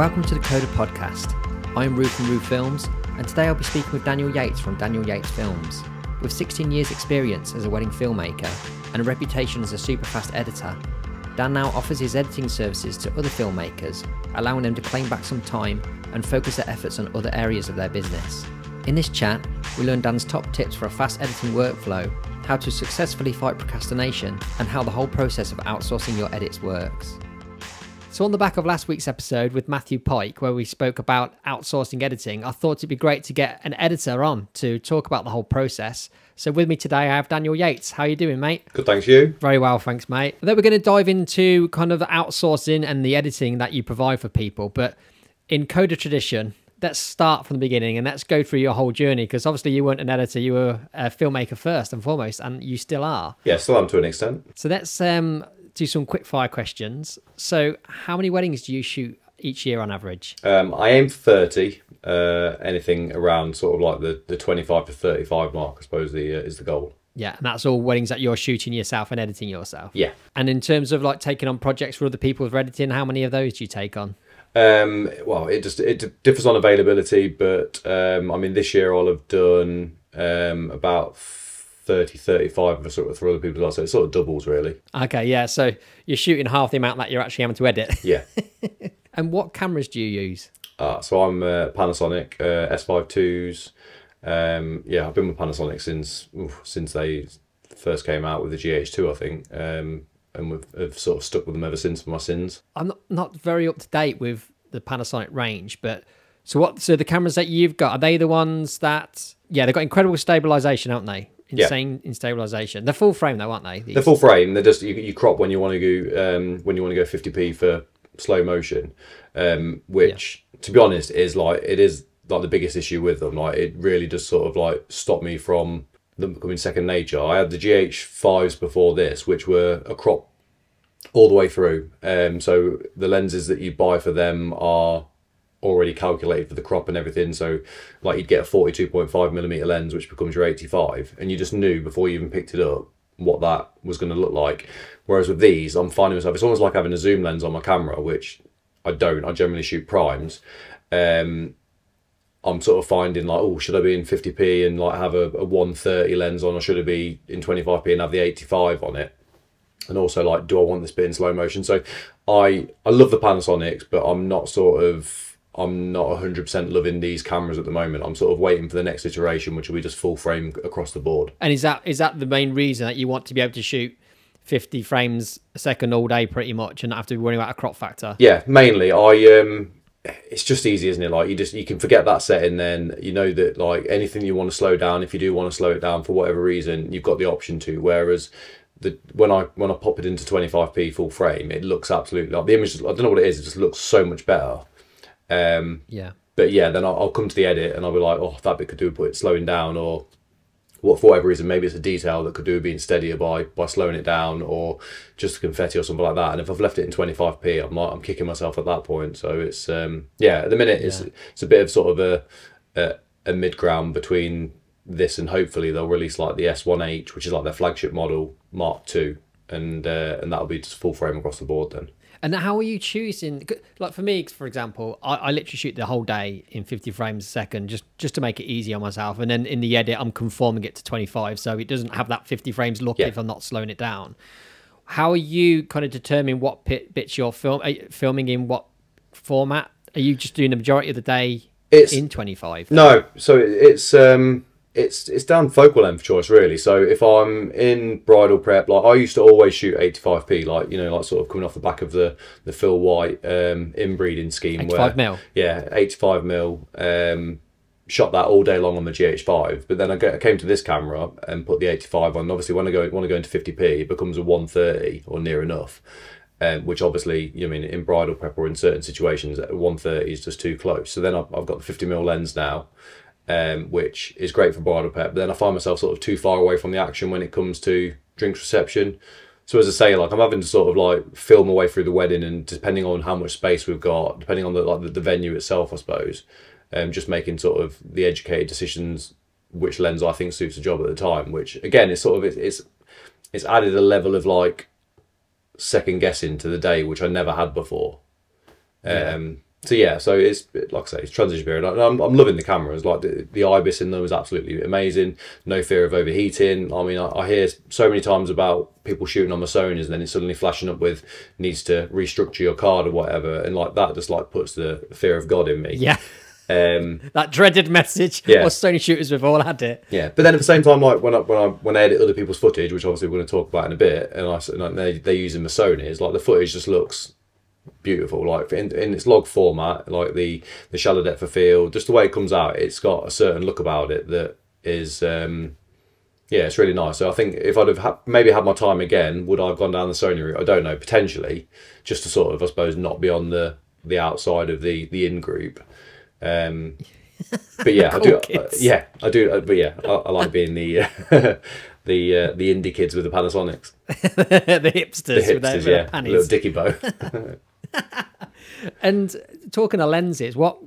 Welcome to the Coda podcast. I'm Rue from Rue Films, and today I'll be speaking with Daniel Yates from Daniel Yates Films. With 16 years experience as a wedding filmmaker and a reputation as a super fast editor, Dan now offers his editing services to other filmmakers, allowing them to claim back some time and focus their efforts on other areas of their business. In this chat, we learn Dan's top tips for a fast editing workflow, how to successfully fight procrastination, and how the whole process of outsourcing your edits works. So on the back of last week's episode with Matthew Pike, where we spoke about outsourcing editing, I thought it'd be great to get an editor on to talk about the whole process. So with me today, I have Daniel Yates. How are you doing, mate? Good, thanks. You? Very well, thanks, mate. Then we're going to dive into kind of the outsourcing and the editing that you provide for people. But in Coda tradition, let's start from the beginning and let's go through your whole journey, because obviously you weren't an editor, you were a filmmaker first and foremost, and you still are. Yeah, still am to an extent. So let's do some quick fire questions. So how many weddings do you shoot each year on average? I aim for 30. Anything around sort of like the 25 to 35 mark, I suppose, is the goal. Yeah, and that's all weddings that you're shooting yourself and editing yourself? Yeah. And in terms of like taking on projects for other people for editing, how many of those do you take on? Well, it differs on availability, but I mean, this year I'll have done about 30, 35 for other people as well, so it sort of doubles really. Okay, yeah, so you're shooting half the amount that you're actually having to edit. Yeah. And what cameras do you use? So I'm Panasonic S5 IIs. Yeah, I've been with Panasonic since they first came out with the GH2, I think, and have sort of stuck with them ever since for my sins. I'm not very up to date with the Panasonic range, but so the cameras that you've got, are they the ones that, yeah, they've got incredible stabilization, haven't they? Insane in stabilization. They're full frame though, aren't they? They're full frame. They're just you crop when you want to go 50p for slow motion, which to be honest is like the biggest issue with them. Like it really does sort of like stop me from them becoming second nature. I had the GH5s before this, which were a crop all the way through. So the lenses that you buy for them are already calculated for the crop and everything. So like you'd get a 42.5mm lens, which becomes your 85, and you just knew before you even picked it up what that was going to look like. Whereas with these, I'm finding myself, it's almost like having a zoom lens on my camera, which I don't. I generally shoot primes. I'm sort of finding like, oh, should I be in 50p and like have a 130 lens on, or should I be in 25p and have the 85 on it? And also like, do I want this bit in slow motion? So I love the Panasonics, but I'm not 100% loving these cameras at the moment. I'm sort of waiting for the next iteration, which will be just full frame across the board. And is that the main reason that you want to be able to shoot 50 frames a second all day pretty much and not have to be worrying about a crop factor? Yeah, mainly. It's just easy, isn't it? Like you can forget that setting, then you know that like anything you want to slow down, if you do want to slow it down for whatever reason, you've got the option to. Whereas when I pop it into 25p full frame, it looks absolutely like the image. I don't know what it is. It just looks so much better. Yeah. But yeah, then I'll come to the edit and I'll be like, oh, that bit could do with slowing down, or what for whatever reason, maybe it's a detail that could do with being steadier by slowing it down, or just a confetti or something like that. And if I've left it in 25p, I'm kicking myself at that point. So it's yeah, at the minute it's a bit of sort of a mid ground between this and hopefully they'll release like the S1H, which is like their flagship model Mark II, and that'll be just full frame across the board then. And how are you choosing? Like for me, for example, I literally shoot the whole day in 50 frames a second just to make it easy on myself. And then in the edit, I'm conforming it to 25, so it doesn't have that 50 frames look if I'm not slowing it down. How are you kind of determining what bits you're filming in what format? Are you just doing the majority of the day in 25? No, so it's down focal length choice really. So if I'm in bridal prep, like I used to always shoot 85p, like, you know, like sort of coming off the back of the Phil White inbreeding scheme. 85mm? Yeah, 85mm. Shot that all day long on the GH5, but then I came to this camera and put the 85 on. Obviously when I want to go into 50p, it becomes a 130 or near enough. Which obviously, you mean in bridal prep or in certain situations, 130 is just too close. So then I've got the 50mm lens now, which is great for bridal prep. But then I find myself sort of too far away from the action when it comes to drinks reception. So as I say, like I'm having to sort of like film my way through the wedding, and depending on how much space we've got, depending on the venue itself, I suppose, just making sort of the educated decisions which lens I think suits the job at the time. Which again, it's sort of it's added a level of like second guessing to the day, which I never had before. So yeah, so it's like I say, it's transition period. I'm loving the cameras. Like the IBIS in them is absolutely amazing. No fear of overheating. I mean, I hear so many times about people shooting on the Sonys and then it's suddenly flashing up with needs to restructure your card or whatever, and like that just like puts the fear of God in me. Yeah. That dreaded message. Yeah. Or Sony shooters, we've all had it. Yeah, but then at the same time, like when I edit other people's footage, which obviously we're going to talk about in a bit, and they're using the Sonys, like the footage just looks beautiful, like in its log format, like the shallow depth of field, just the way it comes out, it's got a certain look about it that is yeah, it's really nice. So I think if I'd have maybe had my time again, would I have gone down the Sony route? I don't know, potentially, just to sort of, I suppose, not be on the outside of the in group. But yeah, Cool I do, but yeah, I like being the the indie kids with the Panasonics, the hipsters with their panties. little dicky bow. And talking of lenses, what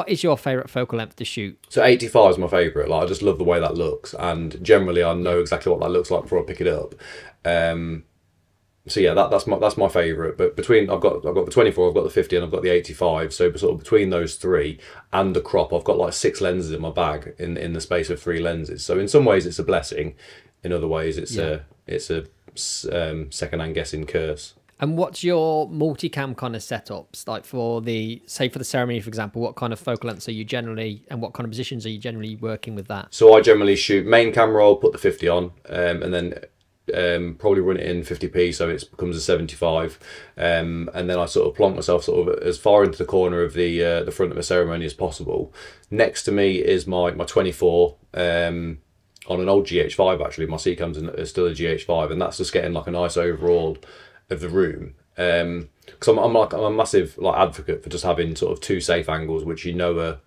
is your favourite focal length to shoot? So 85 is my favourite. Like I just love the way that looks, and generally I know exactly what that looks like before I pick it up. So yeah, that's my favourite. But between I've got the 24, I've got the 50, and I've got the 85. So sort of between those three and the crop, I've got like 6 lenses in my bag in the space of 3 lenses. So in some ways it's a blessing, in other ways it's a second-hand guessing curse. And what's your multicam kind of setups like for the ceremony, for example? What kind of focal lengths are you generally, and what kind of positions are you generally working with that? So I generally shoot main camera. I'll put the 50 on, and then probably run it in 50p, so it becomes a 75. And then I sort of plonk myself sort of as far into the corner of the front of the ceremony as possible. Next to me is my 24. On an old GH5 actually. My C-cam's is still a GH5, and that's just getting like a nice overall of the room, because I'm a massive like advocate for just having sort of 2 safe angles, which are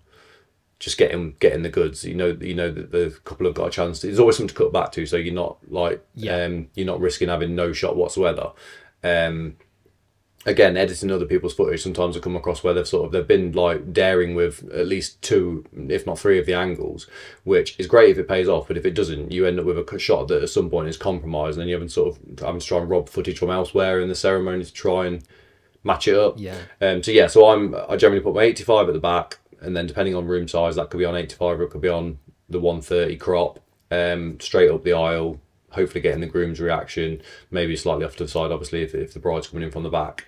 just getting the goods. You know that the couple have got a chance. There's always something to cut back to, so you're not like you're not risking having no shot whatsoever. Again, editing other people's footage, sometimes I come across where they've been like daring with at least 2, if not 3 of the angles, which is great if it pays off, but if it doesn't, you end up with a shot that at some point is compromised, and then you having to try and rob footage from elsewhere in the ceremony to try and match it up. So I generally put my 85 at the back, and then depending on room size, that could be on 85 or it could be on the 130 crop, straight up the aisle, hopefully getting the groom's reaction, maybe slightly off to the side, obviously, if the bride's coming in from the back.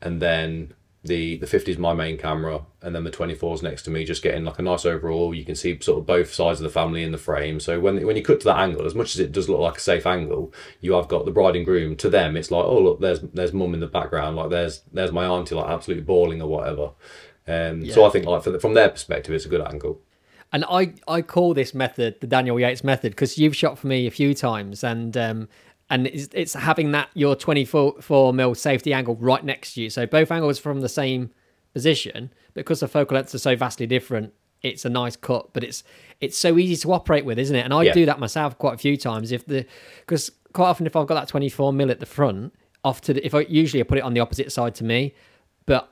And then the 50 is my main camera, and then the 24 is next to me, just getting like a nice overall. You can see sort of both sides of the family in the frame. So when you cut to that angle, as much as it does look like a safe angle, you have got the bride and groom. To them, it's like, oh look, there's mum in the background, like there's my auntie, like absolutely bawling or whatever. So I think like from their perspective, it's a good angle. And I call this method the Daniel Yates method, because you've shot for me a few times, and it's having that your 24mm safety angle right next to you, so both angles from the same position, because the focal lengths are so vastly different. It's a nice cut, but it's so easy to operate with, isn't it? And I do that myself quite a few times. Because quite often if I've got that 24mm at the front, usually I put it on the opposite side to me, but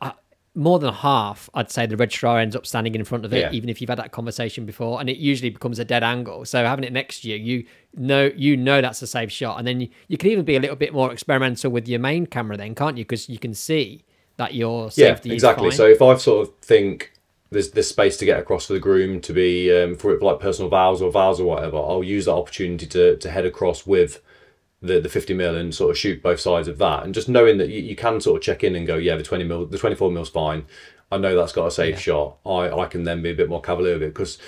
more than half, I'd say the registrar ends up standing in front of it, even if you've had that conversation before, and it usually becomes a dead angle. So having it next to you, you know that's a safe shot. And then you can even be a little bit more experimental with your main camera then, can't you? Because you can see that your safety is fine. So if I sort of think there's space to get across for the groom to be, for it like personal vows or whatever, I'll use that opportunity to head across with the 50mm and sort of shoot both sides of that, and just knowing that you can sort of check in and go, yeah, the 24mm fine, I know that's got a safe shot. I can then be a bit more cavalier with it, because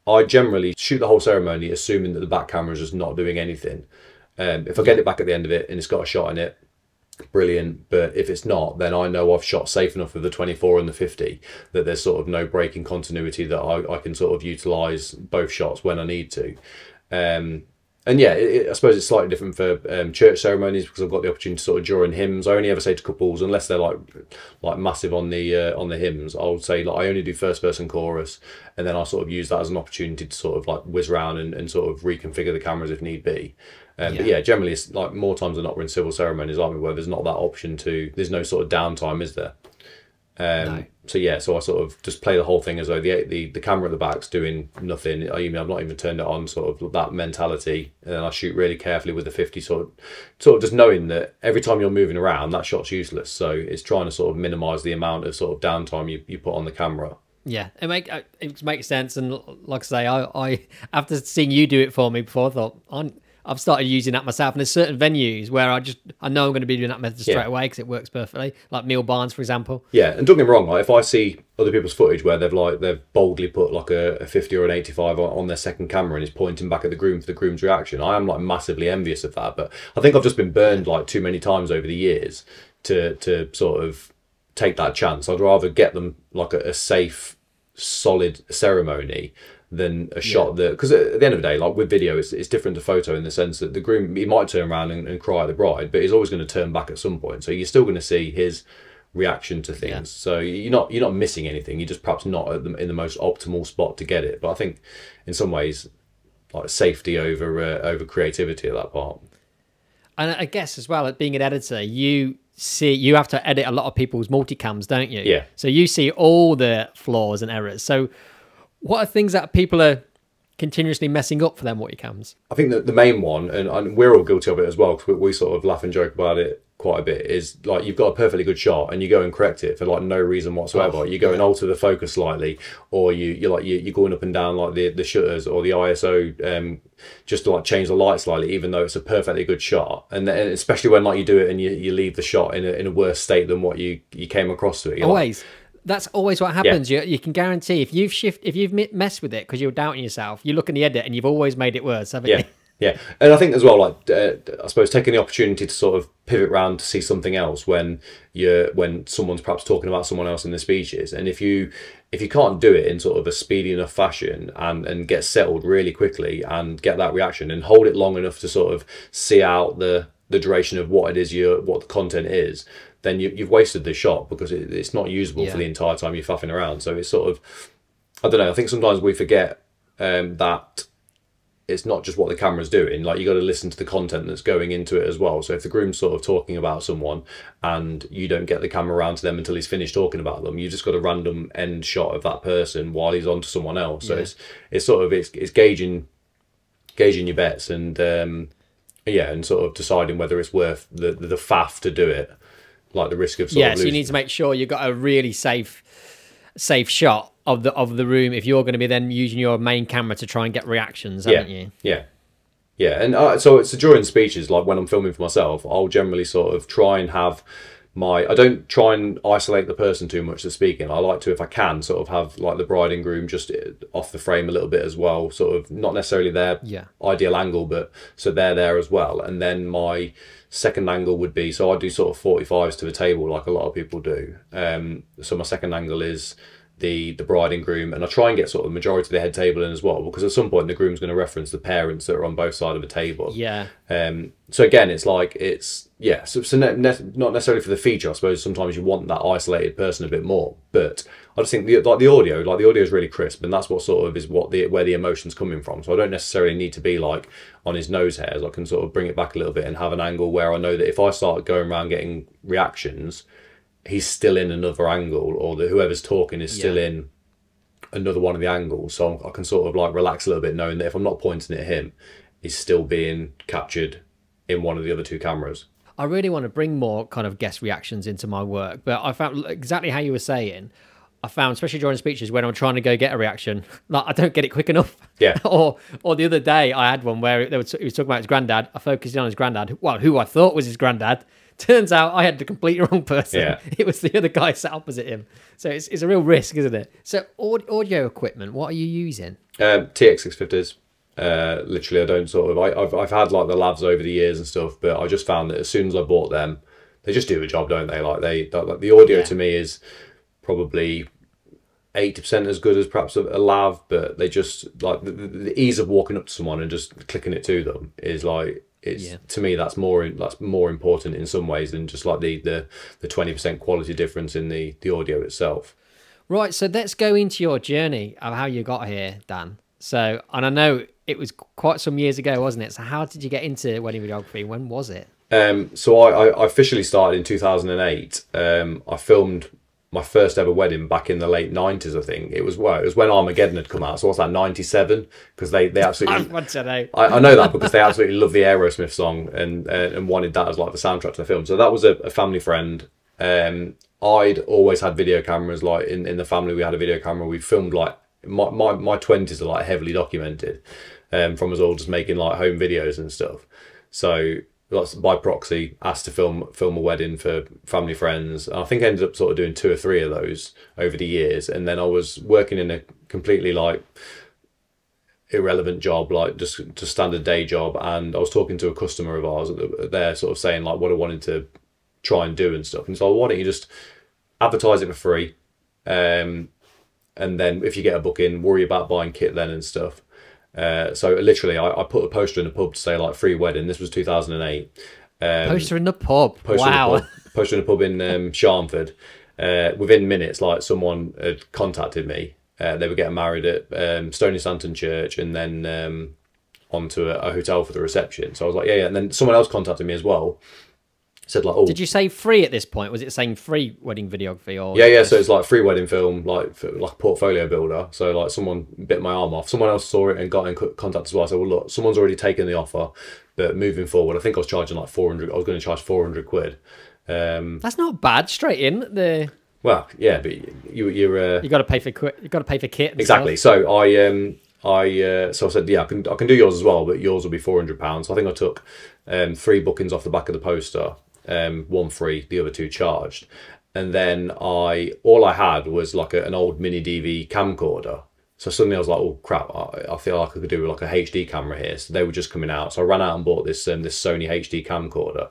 I generally shoot the whole ceremony assuming that the back camera is just not doing anything. If I get it back at the end of it and it's got a shot in it, brilliant. But if it's not, then I know I've shot safe enough with the 24 and the 50 that there's sort of no break in continuity, that I can sort of utilise both shots when I need to. And yeah, I suppose it's slightly different for church ceremonies, because I've got the opportunity to sort of during hymns. I only ever say to couples, unless they're like massive on the hymns, I'll say like I only do first person chorus, and then I'll sort of use that as an opportunity to sort of like whiz around and sort of reconfigure the cameras if need be. But yeah, generally it's like more times than not we're in civil ceremonies, aren't we, where there's not that option there's no sort of downtime, is there? No. So yeah, so I sort of just play the whole thing as though the camera at the back's doing nothing. I've not even turned it on, sort of that mentality. And then I shoot really carefully with the 50, sort of just knowing that every time you're moving around, that shot's useless. So it's trying to sort of minimise the amount of sort of downtime you put on the camera. Yeah, it makes sense. And like I say, I after seeing you do it for me before, I thought I've started using that myself. And there's certain venues where I know I'm going to be doing that method straight away because it works perfectly. Like Meal Barnes, for example. Yeah, and don't get me wrong, like if I see other people's footage where they've boldly put like a 50 or an 85 on their second camera and is pointing back at the groom for the groom's reaction, I am like massively envious of that. But I think I've just been burned like too many times over the years to sort of take that chance. I'd rather get them like a safe, solid ceremony than a shot that, because at the end of the day, like with video, it's different to photo in the sense that the groom, he might turn around and cry at the bride, but he's always going to turn back at some point. So you're still going to see his reaction to things. Yeah. So you're not missing anything. You're just perhaps not in the most optimal spot to get it. But I think in some ways, like safety over creativity at that part. And I guess as well, at being an editor, you have to edit a lot of people's multicams, don't you? Yeah. So you see all the flaws and errors. So what are things that people are continuously messing up for their multicams? I think that the main one, and we're all guilty of it as well, because we sort of laugh and joke about it quite a bit, is like you've got a perfectly good shot and you go and correct it for like no reason whatsoever. You go and alter the focus slightly, or you're going up and down like the shutters or the ISO, just to like change the light slightly, even though it's a perfectly good shot. And especially when like you do it and you leave the shot in a worse state than what you came across to it. Always. That's always what happens. Yeah. You can guarantee if you've messed with it because you're doubting yourself, you look in the edit and you've always made it worse, haven't you? Yeah, and I think as well, like I suppose taking the opportunity to sort of pivot round to see something else when someone's perhaps talking about someone else in the speeches, and if you can't do it in sort of a speedy enough fashion and get settled really quickly and get that reaction and hold it long enough to sort of see out the duration of what the content is, then you've wasted the shot because it's not usable for the entire time you're faffing around. So it's sort of, I don't know, I think sometimes we forget that it's not just what the camera's doing. Like you got to listen to the content that's going into it as well. So if the groom's sort of talking about someone and you don't get the camera around to them until he's finished talking about them, you just got a random end shot of that person while he's on to someone else. So it's sort of it's gauging your bets and and sort of deciding whether it's worth the faff to do it. Like the risk of sort of losing. You need to make sure you've got a really safe shot of the room if you're going to be then using your main camera to try and get reactions, haven't you? Yeah. And so it's during speeches, like when I'm filming for myself, I'll generally sort of try and have I don't try and isolate the person too much that's speaking. I like to, if I can, sort of have like the bride and groom just off the frame a little bit as well, sort of not necessarily their ideal angle, but so they're there as well. And then my second angle would be, so I do sort of 45s to the table like a lot of people do. So my second angle is the bride and groom, and I try and get sort of the majority of the head table in as well, because at some point the groom's going to reference the parents that are on both sides of the table. So again, it's like so not necessarily for the feature. I suppose sometimes you want that isolated person a bit more, but I just think the audio is really crisp, and that's what sort of is where the emotion's coming from. So I don't necessarily need to be like on his nose hairs. I can sort of bring it back a little bit and have an angle where I know that if I start going around getting reactions, he's still in another angle, or whoever's talking is still in another one of the angles. So I can sort of like relax a little bit, knowing that if I'm not pointing at him, he's still being captured in one of the other two cameras. I really want to bring more kind of guest reactions into my work, but I found exactly how you were saying. I found, especially during speeches, when I'm trying to go get a reaction, like I don't get it quick enough. Yeah. or the other day I had one where he was talking about his granddad. I focused in on his granddad, who I thought was his granddad. Turns out I had the completely wrong person. Yeah. It was the other guy sat opposite him. So it's a real risk, isn't it? So audio equipment, what are you using? TX650s. Literally, I don't sort of. I've had like the lavs over the years and stuff, but I just found that as soon as I bought them, they just do a job, don't they? Like the audio to me is probably 80% as good as perhaps a lav, but they just like the ease of walking up to someone and just clicking it to them is like. To me that's more important in some ways than just like the 20% quality difference in the audio itself. Right, so let's go into your journey of how you got here, Dan. So, and I know it was quite some years ago, wasn't it? So how did you get into wedding videography? When was it? So I officially started in 2008. I filmed my first ever wedding back in the late 90s, I think. It was when Armageddon had come out. So what's that, 97? Because they absolutely... I know that because they absolutely love the Aerosmith song and wanted that as like the soundtrack to the film. So that was a family friend. I'd always had video cameras, like in the family we had a video camera. We filmed like, my 20s are like heavily documented from us all just making like home videos and stuff. So by proxy, asked to film a wedding for family friends. And I think I ended up sort of doing 2 or 3 of those over the years. And then I was working in a completely like irrelevant job, like just standard day job. And I was talking to a customer of ours there, sort of saying like what I wanted to try and do and stuff. And so why don't you just advertise it for free? And then if you get a booking, worry about buying kit then and stuff. So literally I put a poster in a pub to say like free wedding. This was 2008. Poster in the pub. Wow. Poster in a pub in Sharnford. Within minutes, like someone had contacted me. They were getting married at Stony Stanton Church and then onto a hotel for the reception. So I was like, yeah. And then someone else contacted me as well. Said like, oh, did you say free at this point? Was it saying free wedding videography or? Yeah. So it's like free wedding film, like portfolio builder. So like someone bit my arm off. Someone else saw it and got in contact as well. I said, well, look, someone's already taken the offer, but moving forward, I think I was charging like 400. I was going to charge 400 quid. That's not bad. Straight in. Well, yeah, but you got to pay for kit. You got to pay for kit. And exactly. Stuff. So I said, yeah, I can do yours as well, but yours will be £400. So I think I took 3 bookings off the back of the poster. 1 free, the other 2 charged, and then all I had was like an old mini DV camcorder. So suddenly I was like, oh crap, I feel like I could do like a HD camera here. So they were just coming out, so I ran out and bought this Sony HD camcorder.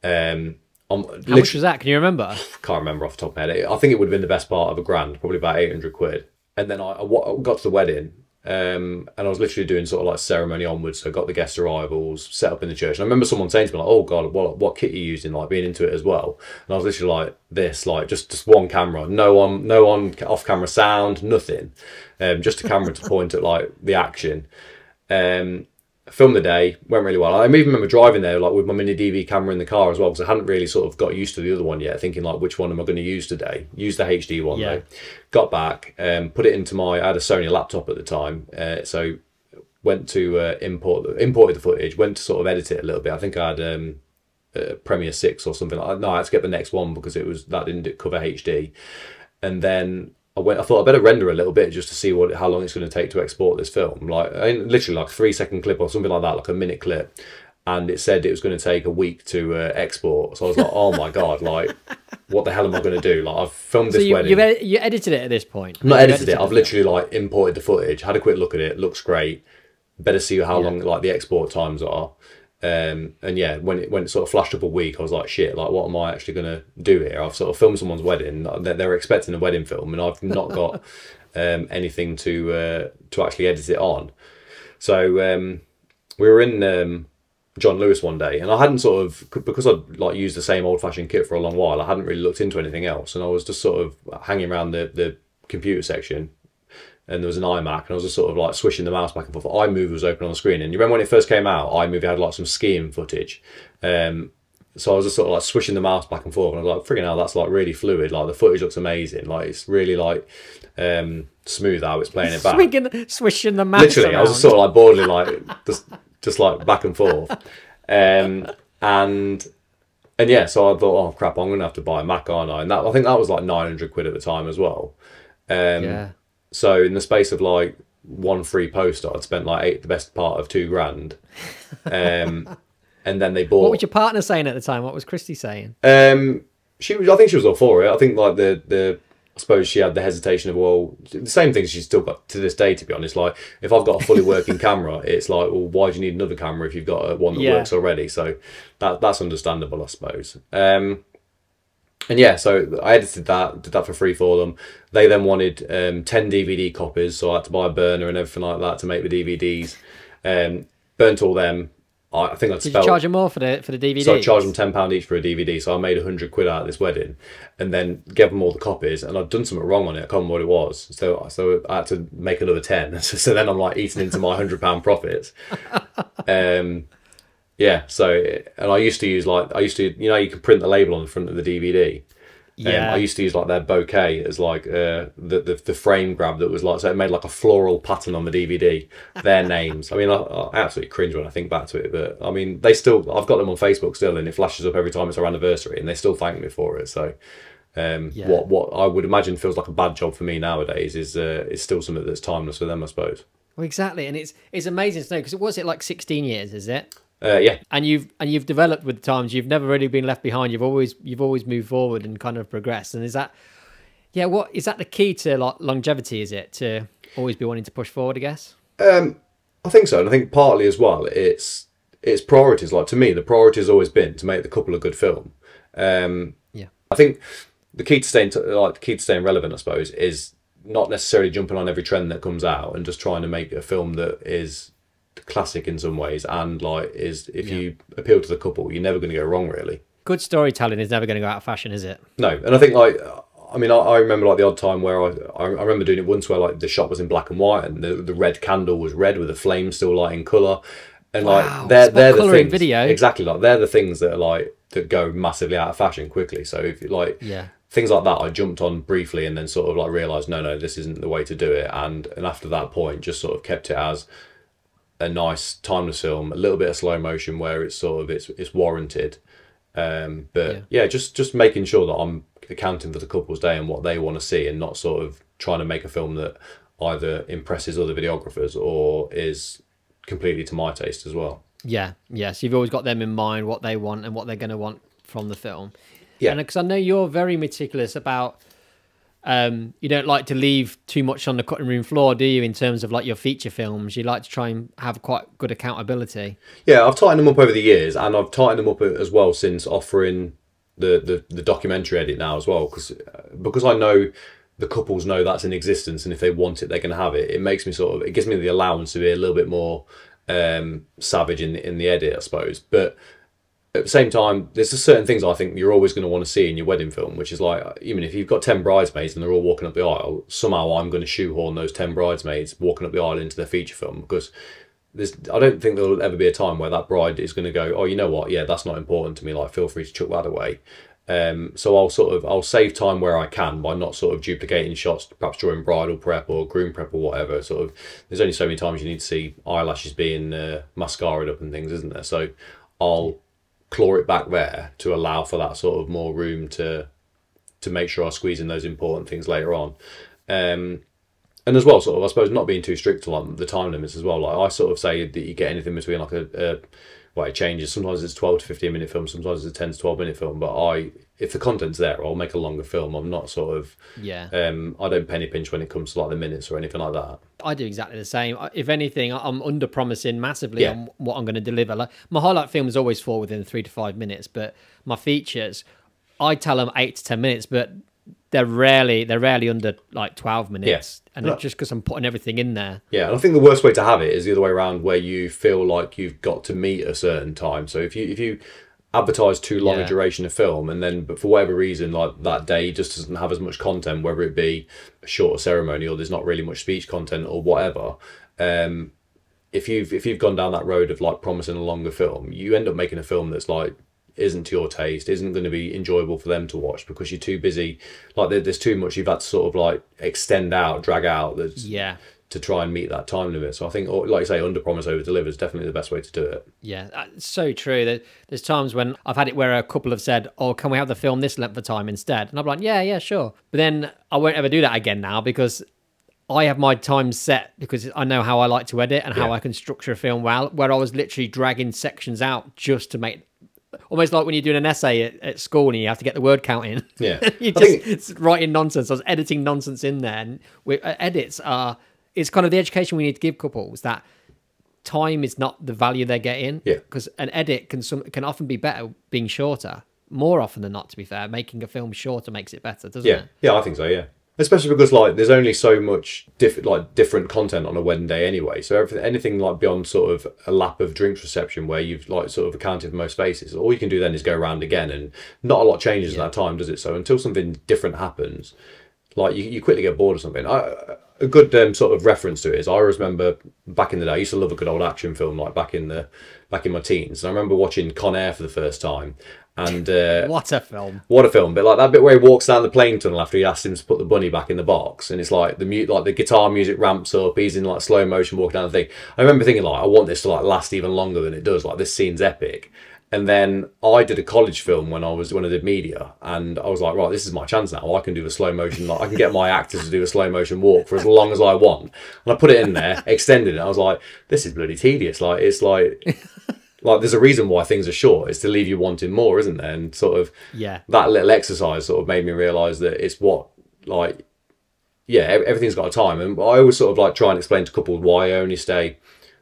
How much was that? Can you remember? Can't remember off the top of my head. I think it would have been the best part of £1,000, probably about 800 quid. And then I got to the wedding. And I was literally doing sort of like ceremony onwards. So I got the guest arrivals set up in the church. And I remember someone saying to me like, oh God, what kit are you using? Like being into it as well. And I was literally like this, like just one camera, no on off camera sound, nothing. Just a camera to point at like the action. Filmed the day, went really well. I even remember driving there like with my mini DV camera in the car as well, because I hadn't really sort of got used to the other one yet, thinking like, which one am I going to use today? Use the HD one though. Got back, put it into I had a Sony laptop at the time, so went to imported the footage, went to sort of edit it a little bit. I think I had Premiere 6 or something like that. No, I had to get the next one because that didn't cover HD. And then I thought I better render a little bit just to see how long it's going to take to export this film. Like literally like a 3-second clip or something like that, like a minute clip. And it said it was going to take a week to export. So I was like, oh my God, like what the hell am I going to do? Like I've filmed this wedding. You edited it at this point? I've not edited it. I've literally like imported the footage, had a quick look at it, looks great. Better see how long like the export times are. And yeah, when it sort of flashed up a week, I was like, shit, like what am I actually going to do here? I've sort of filmed someone's wedding. They're expecting a wedding film and I've not got anything to actually edit it on. So we were in John Lewis one day and I hadn't sort of, because I'd like used the same old fashioned kit for a long while, I hadn't really looked into anything else. And I was just sort of hanging around the computer section. And there was an iMac, and I was just sort of like swishing the mouse back and forth. iMovie was open on the screen, and you remember when it first came out, iMovie had like some skiing footage. So I was just sort of like swishing the mouse back and forth, and I was like, friggin' hell, that's like really fluid. Like the footage looks amazing. Like it's really like smooth how it's playing it back. Swishing the mouse. Literally, around. I was just sort of like boredly like just like back and forth. And yeah, so I thought, oh crap, I'm gonna have to buy a Mac, aren't I? And I think that was like 900 quid at the time as well. So in the space of like 1 free poster, I'd spent like the best part of £2,000. And then they bought. What was your partner saying at the time? What was Christy saying? I think she was all for it. I think like I suppose she had the hesitation of, well, the same thing she's still got to this day, to be honest. Like if I've got a fully working camera, it's like, well, why do you need another camera if you've got one that works already? So that's understandable, I suppose. And yeah, so I edited that, did that for free for them. They then wanted 10 DVD copies, so I had to buy a burner and everything like that to make the DVDs. Burnt all them. I think I'd Did you charge them more for the DVDs? So I charged them £10 each for a DVD, so I made 100 quid out of this wedding, and then gave them all the copies. And I'd done something wrong on it. I can't remember what it was. So I had to make another 10. So then I'm like eating into my £100 profits. Yeah, so, and I used to, you know, you can print the label on the front of the DVD. Yeah. I used to use like their bouquet as like the frame grab that was like, so it made like a floral pattern on the DVD. Their names. I mean, I absolutely cringe when I think back to it, but I mean, I've got them on Facebook still, and it flashes up every time it's our anniversary, and they still thank me for it. So, what I would imagine feels like a bad job for me nowadays is still something that's timeless for them, I suppose. Well, exactly, and it's amazing to know, because was it like 16 years? Is it? Yeah. And you've developed with times. You've never really been left behind. You've always moved forward and kind of progressed. And is that the key to like longevity? Is it to always be wanting to push forward, I guess? I think so, and I think partly as well, it's priorities. Like, to me, the priority has always been to make the couple a good film. I think the key to staying relevant, I suppose, is not necessarily jumping on every trend that comes out and just trying to make a film that is classic in some ways, and like if you appeal to the couple, you're never going to go wrong, really. Good storytelling is never going to go out of fashion, is it? No, and I think like, I mean, I remember like the odd time where I remember doing it once where like the shot was in black and white, and the red candle was red with the flame still lighting colour, and like they're the things, video. Exactly, like they're the things that are like that go massively out of fashion quickly. So if you like things like that, I jumped on briefly and then sort of like realised no, this isn't the way to do it, and after that point just sort of kept it as a nice timeless film, a little bit of slow motion where it's sort of it's warranted, but just making sure that I'm accounting for the couple's day and what they want to see, and not sort of trying to make a film that either impresses other videographers or is completely to my taste as well. So you've always got them in mind, what they want and what they're going to want from the film. And because I know you're very meticulous about you don't like to leave too much on the cutting room floor, do you, in terms of like your feature films? You like to try and have quite good accountability. Yeah, I've tightened them up over the years, and I've tightened them up as well since offering the documentary edit now as well, because I know the couples know that's in existence, and if they want it, they can have it. It makes me it gives me the allowance to be a little bit more savage in the edit, I suppose. But at the same time, there's just certain things I think you're always going to want to see in your wedding film, which is like, even if you've got 10 bridesmaids and they're all walking up the aisle, somehow I'm going to shoehorn those 10 bridesmaids walking up the aisle into their feature film, because I don't think there'll ever be a time where that bride is going to go, oh, you know what, yeah, that's not important to me, like, feel free to chuck that away. So I'll save time where I can by not sort of duplicating shots, perhaps during bridal prep or groom prep or whatever. There's only so many times you need to see eyelashes being mascaraed up and things, isn't there? So I'll claw it back there to allow for that sort of more room to make sure I squeeze in those important things later on. And as well, sort of, I suppose, not being too strict on the time limits as well. Like, I sort of say that you get anything between like it changes. Sometimes it's 12 to 15 minute film, sometimes it's a 10 to 12 minute film. But if the content's there, I'll make a longer film. I'm not sort of I don't penny pinch when it comes to like the minutes or anything like that. I do exactly the same. If anything, I'm under promising massively on what I'm going to deliver. Like, my highlight films always fall within 3 to 5 minutes, but my features, I tell them 8 to 10 minutes, but they're rarely under like 12 minutes. And just because I'm putting everything in there. Yeah, and I think the worst way to have it is the other way around, where you feel like you've got to meet a certain time. So if you advertise too long a duration of film, and then but for whatever reason, like that day just doesn't have as much content, whether it be a shorter ceremony or there's not really much speech content or whatever, if you've gone down that road of like promising a longer film, you end up making a film that's like isn't to your taste, isn't going to be enjoyable for them to watch, because you're too busy. Like, there's too much you've had to sort of like extend out, drag out, to try and meet that time limit. So I think, like you say, under promise, over deliver is definitely the best way to do it. Yeah, that's so true. There's times when I've had it where a couple have said, oh, can we have the film this length of time instead? And I'm like, yeah, sure. But then I won't ever do that again now, because I have my time set, because I know how I like to edit and how I can structure a film well, where I was literally dragging sections out just to make, almost like when you're doing an essay at school and you have to get the word count in. Yeah. It's writing nonsense. I was editing nonsense in there. And edits it's kind of the education we need to give couples, that time is not the value they're getting. Yeah. Because an edit can often be better being shorter. More often than not, to be fair. Making a film shorter makes it better, doesn't it? Yeah, I think so, yeah. Especially because like there's only so much different content on a wedding day anyway. So anything like beyond sort of a lap of drinks reception where you've like sort of accounted for most bases, all you can do then is go around again, and not a lot changes in that time, does it? So until something different happens, like you quickly get bored of something. A good sort of reference to it is, I always remember back in the day, I used to love a good old action film, like back in my teens. And I remember watching Con Air for the first time, And What a film! what a film! But like that bit where he walks down the plane tunnel after he asked him to put the bunny back in the box, and it's like the guitar music ramps up. He's in like slow motion walking down the thing. I remember thinking like, I want this to like last even longer than it does. Like this scene's epic. And then I did a college film when I did media, and I was like, right, this is my chance now. I can do the slow motion. Like I can get my actors to do a slow motion walk for as long as I want. And I put it in there, extended it. I was like, this is bloody tedious. Like it's like there's a reason why things are short. It's to leave you wanting more, isn't there? And sort of that little exercise sort of made me realise that it's everything's got a time. And I always sort of like try and explain to couples why I only stay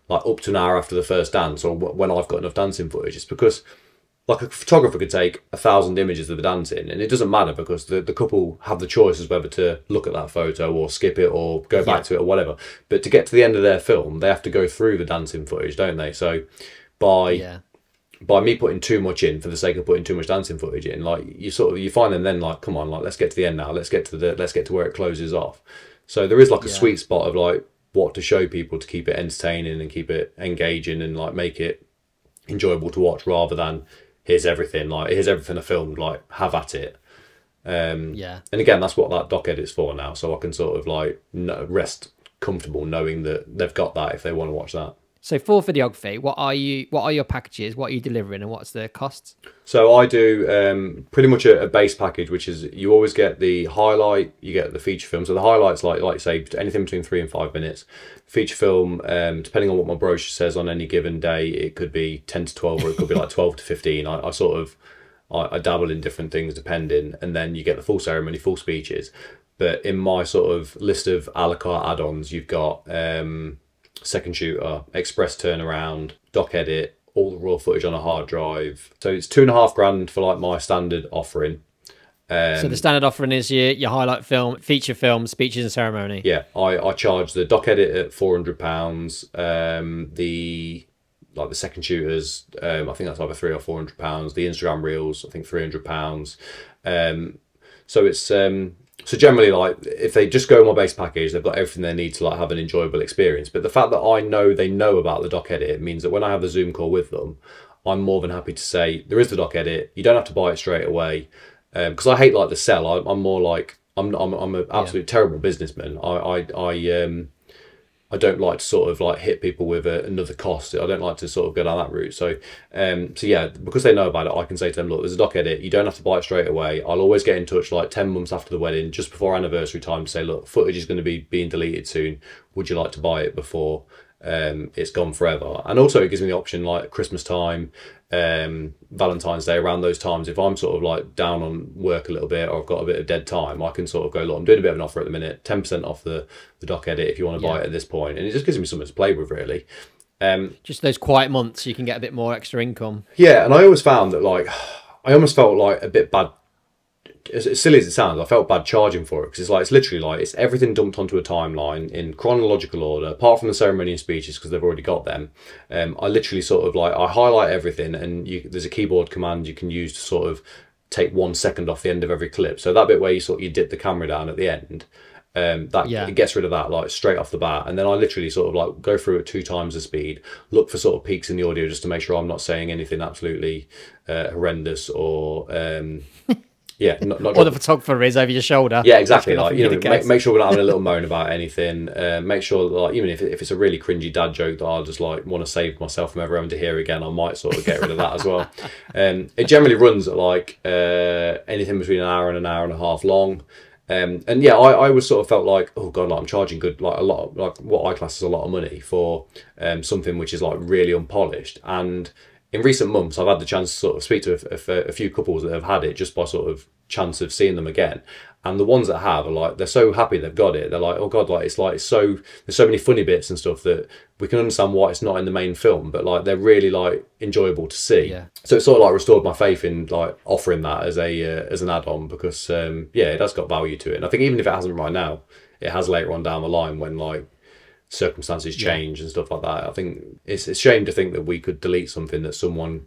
like up to an hour after the first dance, or when I've got enough dancing footage. It's because like a photographer could take 1,000 images of the dancing, and it doesn't matter because the couple have the choice as whether to look at that photo or skip it or go back to it or whatever. But to get to the end of their film, they have to go through the dancing footage, don't they? So by me putting too much in for the sake of putting too much dancing footage in, like you find them then like, come on, like let's get to the end now. Let's get to where it closes off. So there is like a sweet spot of like what to show people to keep it entertaining and keep it engaging and like make it enjoyable to watch, rather than here's everything I filmed, like have at it. And again, that's what that doc edit's for now, so I can sort of like rest comfortable knowing that they've got that if they want to watch that. So for videography, what are your packages? What are you delivering, and what's the costs? So I do pretty much a base package, which is you always get the highlight, you get the feature film. So the highlight's like say anything between 3 and 5 minutes. Feature film, depending on what my brochure says on any given day, it could be 10 to 12 or it could be like 12 to 15. I dabble in different things depending, and then you get the full ceremony, full speeches. But in my sort of list of a la carte add-ons, you've got second shooter, express turnaround, doc edit, all the raw footage on a hard drive. So it's $2,500 for like my standard offering. So the standard offering is your highlight film, feature film, speeches and ceremony. Yeah, I charge the doc edit at £400. The second shooters, I think that's either £300 or £400. The Instagram reels, I think £300. So it's so generally, like if they just go on my base package, they've got everything they need to like have an enjoyable experience. But the fact that I know they know about the doc edit means that when I have the Zoom call with them, I'm more than happy to say there is the doc edit. You don't have to buy it straight away, because I hate like the sell. I'm more like I'm an absolute terrible businessman. I don't like to sort of like hit people with another cost. I don't like to sort of go down that route. So because they know about it, I can say to them, look, there's a doc edit. You don't have to buy it straight away. I'll always get in touch like 10 months after the wedding, just before anniversary time, to say, look, footage is going to be being deleted soon. Would you like to buy it before it's gone forever? And also it gives me the option like at Christmas time, Valentine's Day, around those times, if I'm sort of like down on work a little bit or I've got a bit of dead time, I can sort of go, look, I'm doing a bit of an offer at the minute, 10% off the doc edit if you want to buy it at this point. And it just gives me something to play with, really. Just those quiet months, you can get a bit more extra income. Yeah, and I always found that like I almost felt like a bit bad, as silly as it sounds, I felt bad charging for it, because it's like it's literally like it's everything dumped onto a timeline in chronological order, apart from the ceremony and speeches because they've already got them. I literally sort of like I highlight everything, and there's a keyboard command you can use to sort of take 1 second off the end of every clip. So that bit where you dip the camera down at the end, it gets rid of that like straight off the bat. And then I literally sort of like go through at 2 times the speed, look for sort of peaks in the audio just to make sure I'm not saying anything absolutely horrendous or not or the photographer is over your shoulder. Yeah, exactly. Like, make sure we're not having a little moan about anything. Make sure that, like, even if it's a really cringy dad joke that I'll just like want to save myself from ever having to hear again, I might sort of get rid of that as well. It generally runs at like anything between an hour and a half long. And yeah, I always sort of felt like, oh god, like I'm charging like a lot, like what I class as a lot of money for something which is like really unpolished. And in recent months, I've had the chance to sort of speak to a few couples that have had it just by sort of chance of seeing them again. And the ones that have are like, they're so happy they've got it. They're like, oh god, like there's so many funny bits and stuff that we can understand why it's not in the main film, but like they're really like enjoyable to see. Yeah. So it sort of like restored my faith in like offering that as an add-on, because it has got value to it. And I think even if it hasn't right now, it has later on down the line when like circumstances change and stuff like that. I think it's a shame to think that we could delete something that someone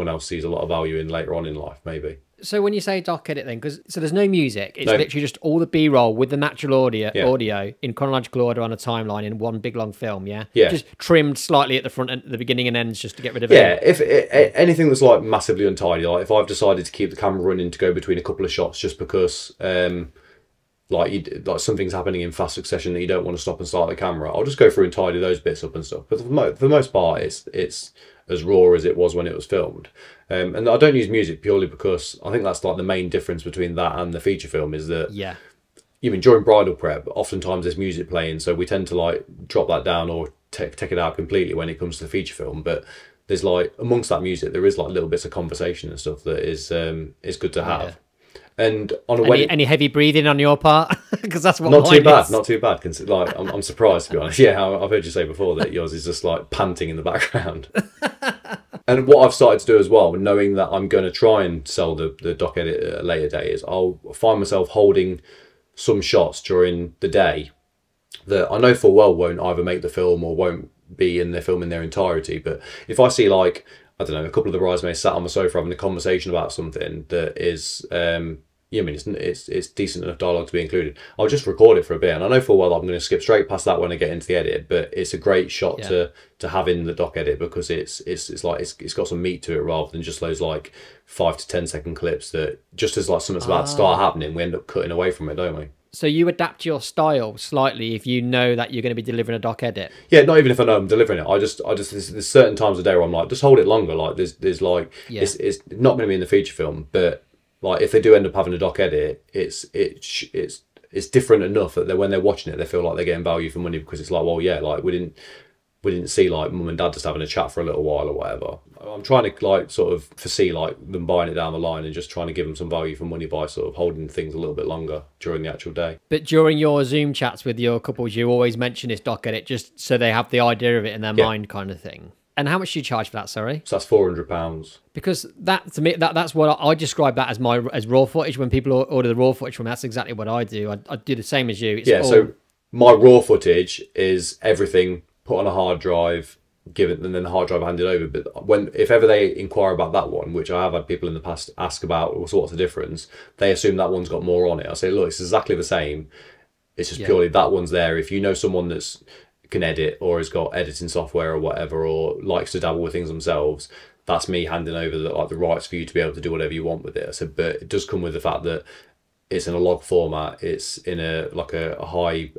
else sees a lot of value in later on in life, maybe. So when you say doc edit then, so there's no music, it's literally just all the B-roll with the natural audio in chronological order on a timeline in one big long film, yeah? Just trimmed slightly at the front and the beginning and ends just to get rid of it. Yeah, if anything that's like massively untidy, like if I've decided to keep the camera running to go between a couple of shots just because like something's happening in fast succession that you don't want to stop and start the camera, I'll just go through and tidy those bits up and stuff. But for the most part, it's as raw as it was when it was filmed. And I don't use music purely because I think that's like the main difference between that and the feature film is that during bridal prep, oftentimes there's music playing, so we tend to like drop that down or take it out completely when it comes to the feature film. But there's like amongst that music, there is like little bits of conversation and stuff that is good to have. And on a wedding, any heavy breathing on your part? Because that's what not mine is. Not too bad. Like I'm surprised, to be honest. Yeah, I've heard you say before that yours is just like panting in the background. And what I've started to do as well, knowing that I'm going to try and sell the doc edit at a later date, is I'll find myself holding some shots during the day that I know full well won't either make the film or won't be in the film in their entirety. But if I see like, I don't know, a couple of the bridesmaids sat on the sofa having a conversation about something that is, it's decent enough dialogue to be included, I'll just record it for a bit. And I know full well that I'm going to skip straight past that when I get into the edit, but it's a great shot to have in the doc edit because it's got some meat to it rather than just those like 5 to 10 second clips that just as like something's about to start happening, we end up cutting away from it, don't we? So you adapt your style slightly if you know that you're going to be delivering a doc edit? Yeah, not even if I know I'm delivering it. I just there's certain times of day where I'm like, just hold it longer. Like there's like, it's not going to be in the feature film, but like if they do end up having a doc edit, it's different enough that when they're watching it, they feel like they're getting value for money because it's like, well, yeah, like we didn't see like mum and dad just having a chat for a little while or whatever. I'm trying to like sort of foresee like them buying it down the line and just trying to give them some value for money by sort of holding things a little bit longer during the actual day. But during your Zoom chats with your couples, you always mention this doc edit just so they have the idea of it in their mind kind of thing. And how much do you charge for that, sorry? So that's £400. Because that, to me, that's what I describe that as raw footage. When people order the raw footage from me, that's exactly what I do. I do the same as you. So my raw footage is everything put on a hard drive, given, and then the hard drive handed over. But if ever they inquire about that one, which I have had people in the past ask about, so what's the difference? They assume that one's got more on it. I say, look, it's exactly the same. It's just purely that one's there. If you know someone that's can edit or has got editing software or whatever, or likes to dabble with things themselves, that's me handing over the rights for you to be able to do whatever you want with it. I said, but it does come with the fact that it's in a log format. It's in a high.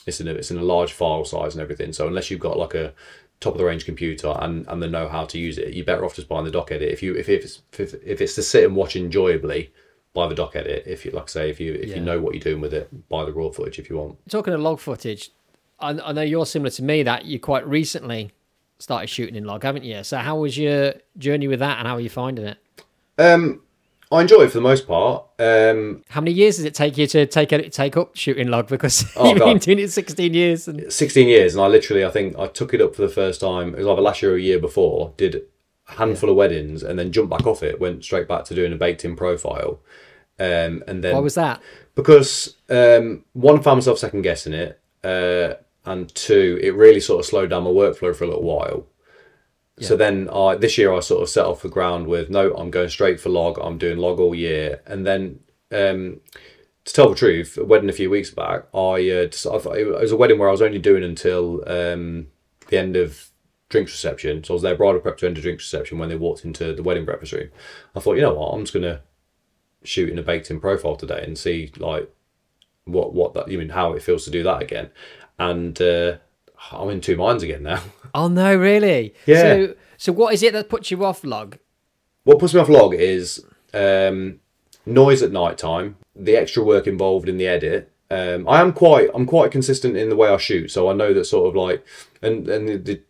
It's in a large file size and everything. So unless you've got like a top of the range computer and the know how to use it, you're better off just buying the doc edit. If it's to sit and watch enjoyably, buy the doc edit. If you you know what you're doing with it, buy the raw footage if you want. Talking of log footage, I know you're similar to me that you quite recently started shooting in log, haven't you? So how was your journey with that and how are you finding it? I enjoy it for the most part. How many years does it take you to take up shooting log? Because you've been doing it 16 years. 16 years, and I think I took it up for the first time. It was either last year or a year before. Did a handful of weddings and then jumped back off it. Went straight back to doing a baked-in profile. And then why was that? Because one, I found myself second guessing it, and two, it really sort of slowed down my workflow for a little while. So then this year I sort of set off the ground with, no, I'm going straight for log. I'm doing log all year. And then to tell the truth, a wedding a few weeks back, it was a wedding where I was only doing until the end of drinks reception. So I was there bridal prep to end of drinks reception when they walked into the wedding breakfast room. I thought, you know what, I'm just going to shoot in a baked-in profile today and see like how it feels to do that again. And I'm in two minds again now. Oh no, really? Yeah. So what is it that puts you off log? What puts me off log is noise at night time, the extra work involved in the edit. I'm quite consistent in the way I shoot, so I know that sort of like, and the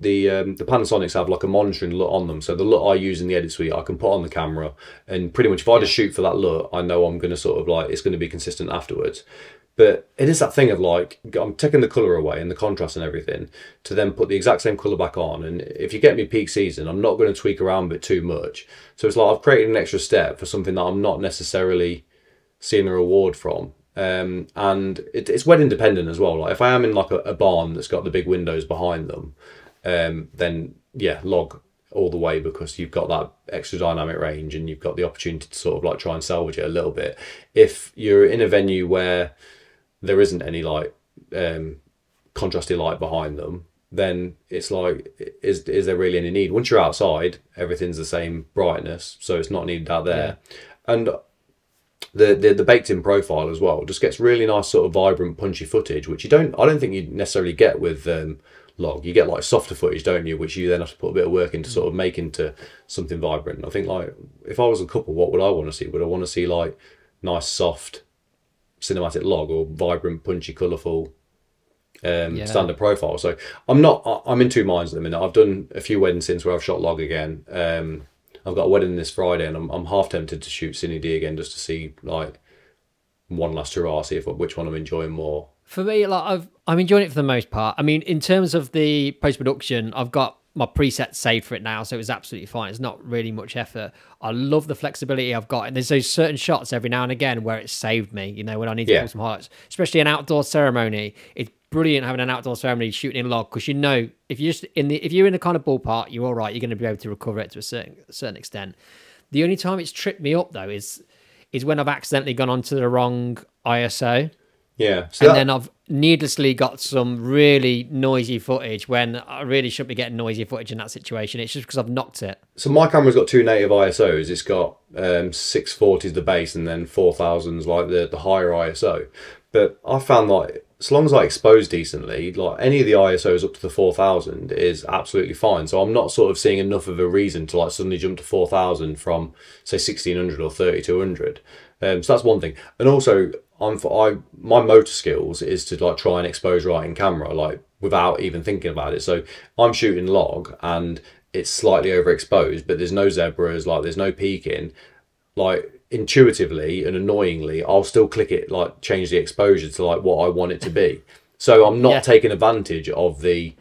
Panasonics have like a monitoring LUT on them, so the LUT I use in the edit suite I can put on the camera, and pretty much if I just shoot for that LUT, I know I'm going to sort of like, it's going to be consistent afterwards. But it is that thing of like, I'm taking the colour away and the contrast and everything to then put the exact same colour back on. And if you get me peak season, I'm not going to tweak around it too much. So it's like I've created an extra step for something that I'm not necessarily seeing a reward from. and it's wedding dependent as well. Like if I am in like a barn that's got the big windows behind them, then yeah, log all the way, because you've got that extra dynamic range and you've got the opportunity to sort of like try and salvage it a little bit. If you're in a venue where there isn't any like contrasty light behind them, then it's like, is there really any need? Once you're outside, everything's the same brightness, so it's not needed out there. Yeah. And the baked in profile as well just gets really nice sort of vibrant punchy footage, which I don't think you necessarily get with log. You get like softer footage, don't you, which you then have to put a bit of work into sort of make into something vibrant. I think like if I was a couple, what would I want to see? Would I want to see like nice soft cinematic log, or vibrant punchy colourful standard profile? So I'm in two minds at the minute. I've done a few weddings since where I've shot log again. I've got a wedding this Friday, and I'm half tempted to shoot Cine D again, just to see like one last hurrah, see which one I'm enjoying more. For me, like I'm enjoying it for the most part. I mean, in terms of the post-production, I've got my presets saved for it now, so it's absolutely fine. It's not really much effort. I love the flexibility I've got, and there's those certain shots every now and again where it saved me, you know, when I need to pull some highlights, especially an outdoor ceremony. It's brilliant having an outdoor ceremony shooting in log, because you know if you're in the kind of ballpark, you're all right. You're going to be able to recover it to a certain extent. The only time it's tripped me up though is when I've accidentally gone onto the wrong ISO. Yeah. So then I've needlessly got some really noisy footage when I really shouldn't be getting noisy footage in that situation. It's just because I've knocked it. So my camera's got two native ISOs. It's got 640 is the base, and then 4000's like the higher ISO. But I found like as long as I expose decently, like any of the ISOs up to the 4000 is absolutely fine. So I'm not sort of seeing enough of a reason to like suddenly jump to 4000 from say 1600 or 3200. So that's one thing. And also my motor skills is to like try and expose right in camera, like without even thinking about it. So I'm shooting log and it's slightly overexposed, but there's no zebras, like there's no peaking. Like intuitively and annoyingly, I'll still click it, like change the exposure to like what I want it to be. So I'm not taking advantage of the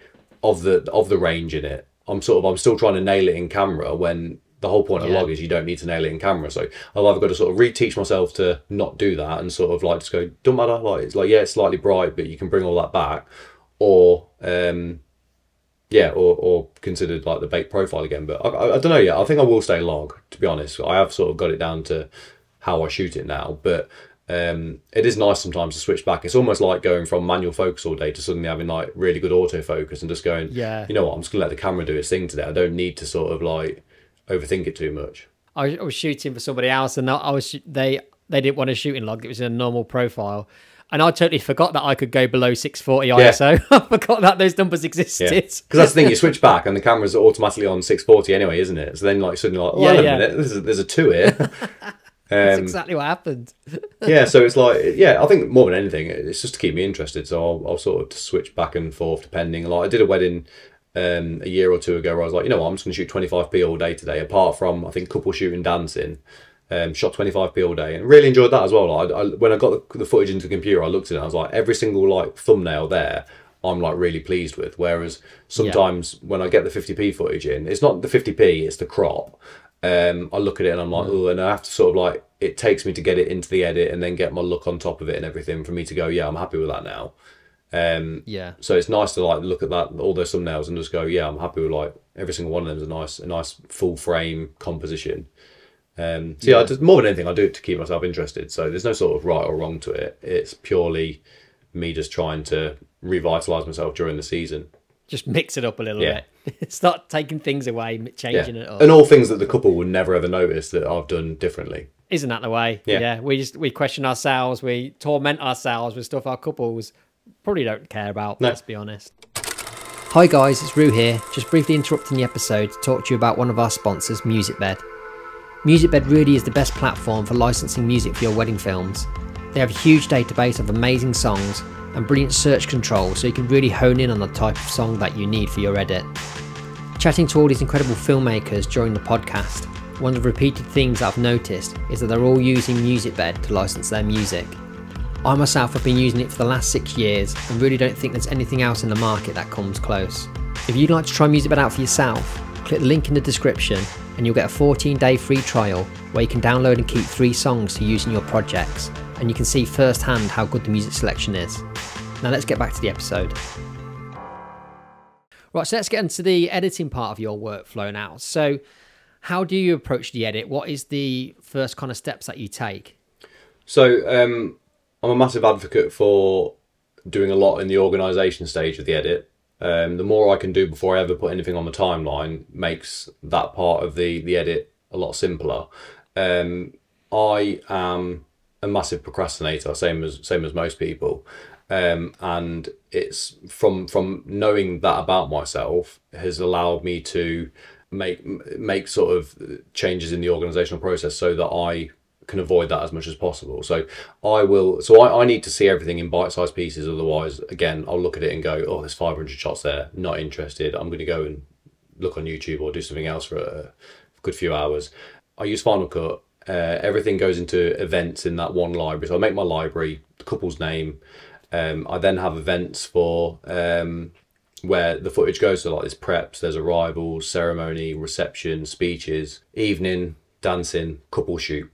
range in it. I'm still trying to nail it in camera, when the whole point of log is you don't need to nail it in camera. So I've either got to sort of reteach myself to not do that and sort of like just go, don't matter, like it's like, yeah, it's slightly bright, but you can bring all that back, or or considered like the baked profile again. But I don't know yet. I think I will stay log, to be honest. I have sort of got it down to how I shoot it now, but it is nice sometimes to switch back. It's almost like going from manual focus all day to suddenly having like really good autofocus and just going, you know what, I'm just gonna let the camera do its thing today. I don't need to sort of like overthink it too much. I was shooting for somebody else, and they didn't want to shoot in log. It was in a normal profile, and I totally forgot that I could go below 640 ISO. I forgot that those numbers existed. Because that's the thing, you switch back and the camera's automatically on 640 anyway, isn't it? So then like suddenly like, wait a minute, there's a 2 here. That's exactly what happened. So it's like, I think more than anything, it's just to keep me interested. So I'll sort of switch back and forth depending. Like I did a wedding a year or two ago where I was like, you know what, I'm just going to shoot 25p all day today, apart from I think couple shooting dancing. Shot 25p all day and really enjoyed that as well. When I got the footage into the computer, I looked at it and I was like, every single like thumbnail there I'm like really pleased with. Whereas sometimes when I get the 50p footage in, it's not the 50p, it's the crop. I look at it and I'm like, oh, and I have to sort of like, it takes me to get it into the edit and then get my look on top of it and everything for me to go, yeah, I'm happy with that now. So it's nice to like look at that, all those thumbnails, and just go, yeah, I'm happy with like every single one of them is a nice full frame composition. Just more than anything, I do it to keep myself interested. So there's no sort of right or wrong to it. It's purely me just trying to revitalise myself during the season. Just mix it up a little bit. Start taking things away, changing it up. And all things that the couple would never ever notice that I've done differently. Isn't that the way? Yeah. We question ourselves, we torment ourselves with stuff our couples probably don't care about, let's be honest. Hi guys, it's Rue here, just briefly interrupting the episode to talk to you about one of our sponsors, Musicbed. Musicbed really is the best platform for licensing music for your wedding films. They have a huge database of amazing songs and brilliant search control, so you can really hone in on the type of song that you need for your edit. Chatting to all these incredible filmmakers during the podcast, one of the repeated themes that I've noticed is that they're all using Musicbed to license their music. I myself have been using it for the last 6 years and really don't think there's anything else in the market that comes close. If you'd like to try Musicbed out for yourself, click the link in the description and you'll get a 14-day free trial where you can download and keep 3 songs to use in your projects. and you can see firsthand how good the music selection is. Now let's get back to the episode. Right, so let's get into the editing part of your workflow now. So how do you approach the edit? What is the first kind of steps that you take? So I'm a massive advocate for doing a lot in the organisation stage of the edit. The more I can do before I ever put anything on the timeline makes that part of the edit a lot simpler. I am a massive procrastinator, same as most people. And it's from knowing that about myself has allowed me to make sort of changes in the organizational process so that I can avoid that as much as possible. So I need to see everything in bite-sized pieces. Otherwise, again, I'll look at it and go, oh, there's 500 shots there, not interested. I'm going to go and look on YouTube or do something else for a good few hours. I use Final Cut. Everything goes into events in that one library. So I make my library, the couple's name. I then have events for where the footage goes. So like there's preps, there's arrivals, ceremony, reception, speeches, evening, dancing, couple shoot.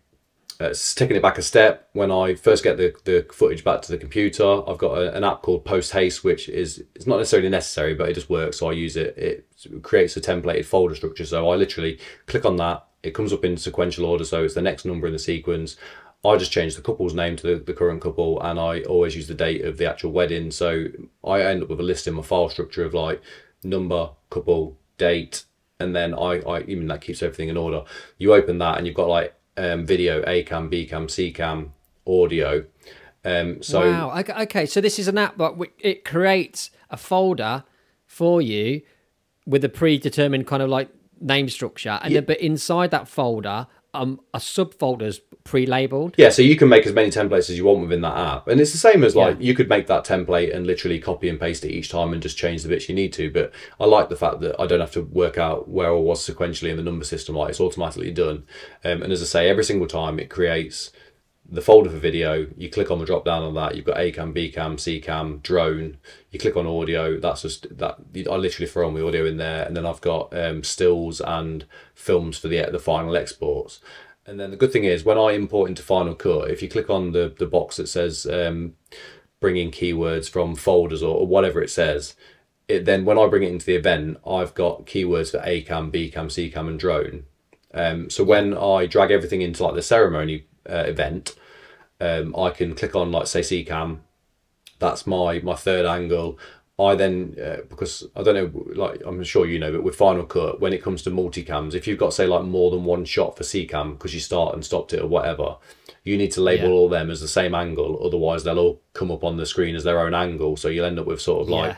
Taking it back a step, when I first get the footage back to the computer, I've got an app called Post Haste, which it's not necessarily necessary, but it just works. So I use it. It creates a templated folder structure. So I literally click on that. It comes up in sequential order. So it's the next number in the sequence. I just change the couple's name to the current couple, and I always use the date of the actual wedding. So I end up with a list in my file structure of like number, couple, date, and then I even that keeps everything in order. You open that and you've got like video, A cam, B cam, C cam, audio. So wow, okay. So this is an app that it creates a folder for you with a predetermined kind of like name structure, and then, but inside that folder, a subfolder's pre-labeled. Yeah, so you can make as many templates as you want within that app, and it's the same as like you could make that template and literally copy and paste it each time and just change the bits you need to. But I like the fact that I don't have to work out where I was sequentially in the number system. Like it's automatically done, and as I say, every single time it creates the folder for video. You click on the drop down on that, you've got A cam, B cam, C cam, drone. You click on audio, that's just that. I literally throw on the audio in there, and then I've got stills and films for the final exports. And then the good thing is when I import into Final Cut, if you click on the box that says bring in keywords from folders or whatever it says, then when I bring it into the event, I've got keywords for A cam, B cam, C cam, and drone. So when I drag everything into like the ceremony event, I can click on like say C cam. That's my third angle. I then because I don't know, like I'm sure you know, but with Final Cut, when it comes to multicams, if you've got say like more than one shot for C cam because you start and stopped it or whatever, you need to label all of them as the same angle. Otherwise, they'll all come up on the screen as their own angle. So you'll end up with sort of like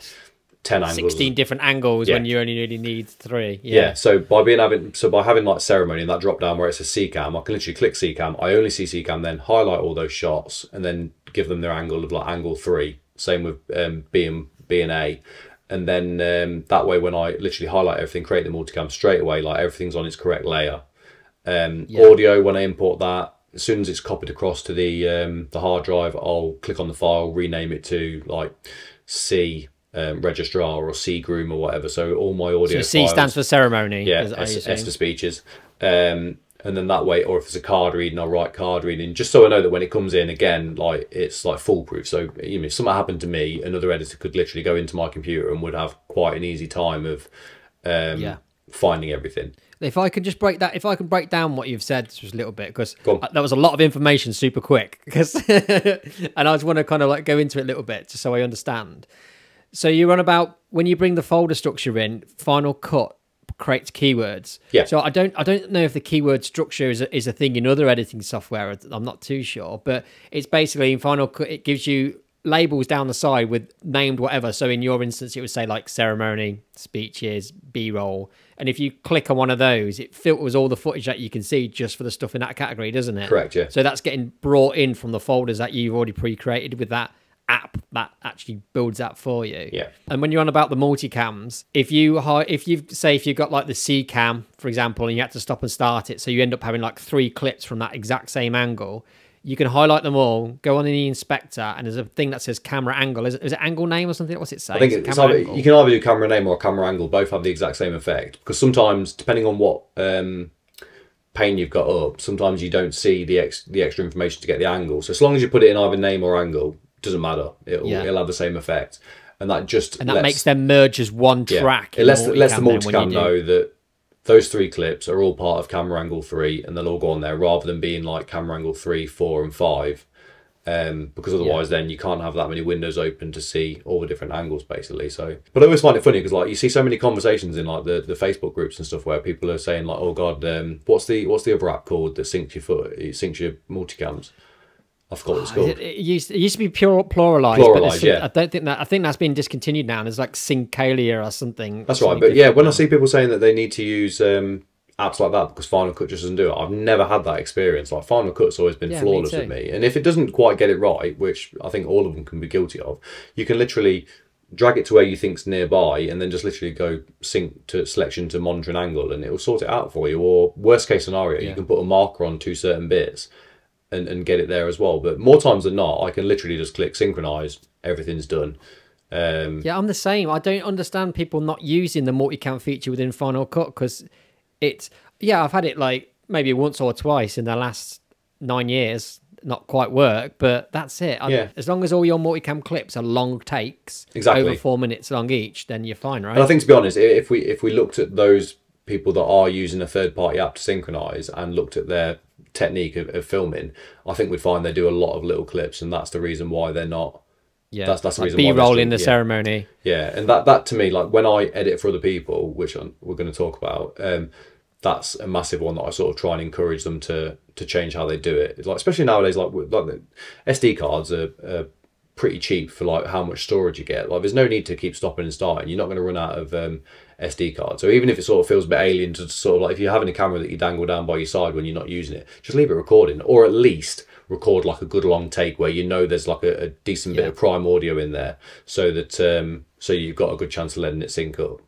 10 angles, 16 different angles when you only really need 3. So by having like ceremony and that drop down where it says C cam, I can literally click C cam. I only see C cam, then highlight all those shots and then give them their angle of like angle 3. Same with B and A, and then that way when I literally highlight everything, create the multicam straight away, like everything's on its correct layer. Audio, when I import that, as soon as it's copied across to the hard drive, I'll click on the file, rename it to like C registrar or C groom or whatever. So all my audio. So C files, stands for ceremony. Yeah, S for speeches. And then that way, or if it's a card reading, I'll write card reading, just so I know that when it comes in again, like it's like foolproof. So you know, if something happened to me, another editor could literally go into my computer and would have quite an easy time of finding everything. If I can break down what you've said just a little bit, because that was a lot of information super quick, because and I just want to kind of like go into it a little bit just so I understand. So you're on about when you bring the folder structure in, Final Cut creates keywords. So I don't know if the keyword structure is a thing in other editing software. I'm not too sure, but it's basically in Final Cut, it gives you labels down the side with named whatever. So in your instance, it would say like ceremony, speeches, B-roll. And if you click on one of those, it filters all the footage that you can see just for the stuff in that category, doesn't it? Correct, yeah. So that's getting brought in from the folders that you've already pre-created with that app that actually builds that for you. And when you're on about the multicams, if you've got like the C cam, for example, and you had to stop and start it, so you end up having like 3 clips from that exact same angle, you can highlight them all, go on in the inspector, and there's a thing that says camera angle. Is it angle name or something? What's it say? I think you can either do camera name or camera angle. Both have the exact same effect, because sometimes, depending on what pane you've got up, sometimes you don't see the extra information to get the angle. So as long as you put it in either name or angle, it doesn't matter. It'll have the same effect. And that makes them merge as one track. It lets the multicam know that those 3 clips are all part of camera angle 3, and they'll all go on there, rather than being like camera angle 3, 4, and 5. Because otherwise then you can't have that many windows open to see all the different angles, basically. So, but I always find it funny because like you see so many conversations in like the Facebook groups and stuff where people are saying like, oh god, what's the other app called that syncs your multicams? I forgot what it's called. It used to be pluralized. I think that's been discontinued now. And there's like Syncalia or something. That's right. But yeah, when I see people saying that they need to use apps like that because Final Cut just doesn't do it, I've never had that experience. Like Final Cut's always been flawless with me. And if it doesn't quite get it right, which I think all of them can be guilty of, you can literally drag it to where you think's nearby and then just literally go sync to selection to monitor an angle and it will sort it out for you. Or worst case scenario, you can put a marker on 2 certain bits and get it there as well. But more times than not, I can literally just click synchronize, everything's done. Yeah, I'm the same. I don't understand people not using the multicam feature within Final Cut because it's, I've had it like maybe once or twice in the last 9 years, not quite work, but that's it. As long as all your multicam clips are long takes, over 4 minutes long each, then you're fine, right? And I think, to be honest, if we looked at those people that are using a third-party app to synchronize and looked at their technique of filming, I think we'd find they do a lot of little clips, and that's the reason why they're not. Yeah, that's the reason. B-roll in the ceremony. Yeah, and that to me, like when I edit for other people, which we're going to talk about, that's a massive one that I sort of try and encourage them to change how they do it. Like especially nowadays, like the SD cards are pretty cheap for like how much storage you get. Like there's no need to keep stopping and starting. You're not going to run out of SD cards. So even if it sort of feels a bit alien to sort of like if you're having a camera that you dangle down by your side when you're not using it, just leave it recording, or at least record like a good long take where you know there's like a decent bit of prime audio in there, so that so you've got a good chance of letting it sync up.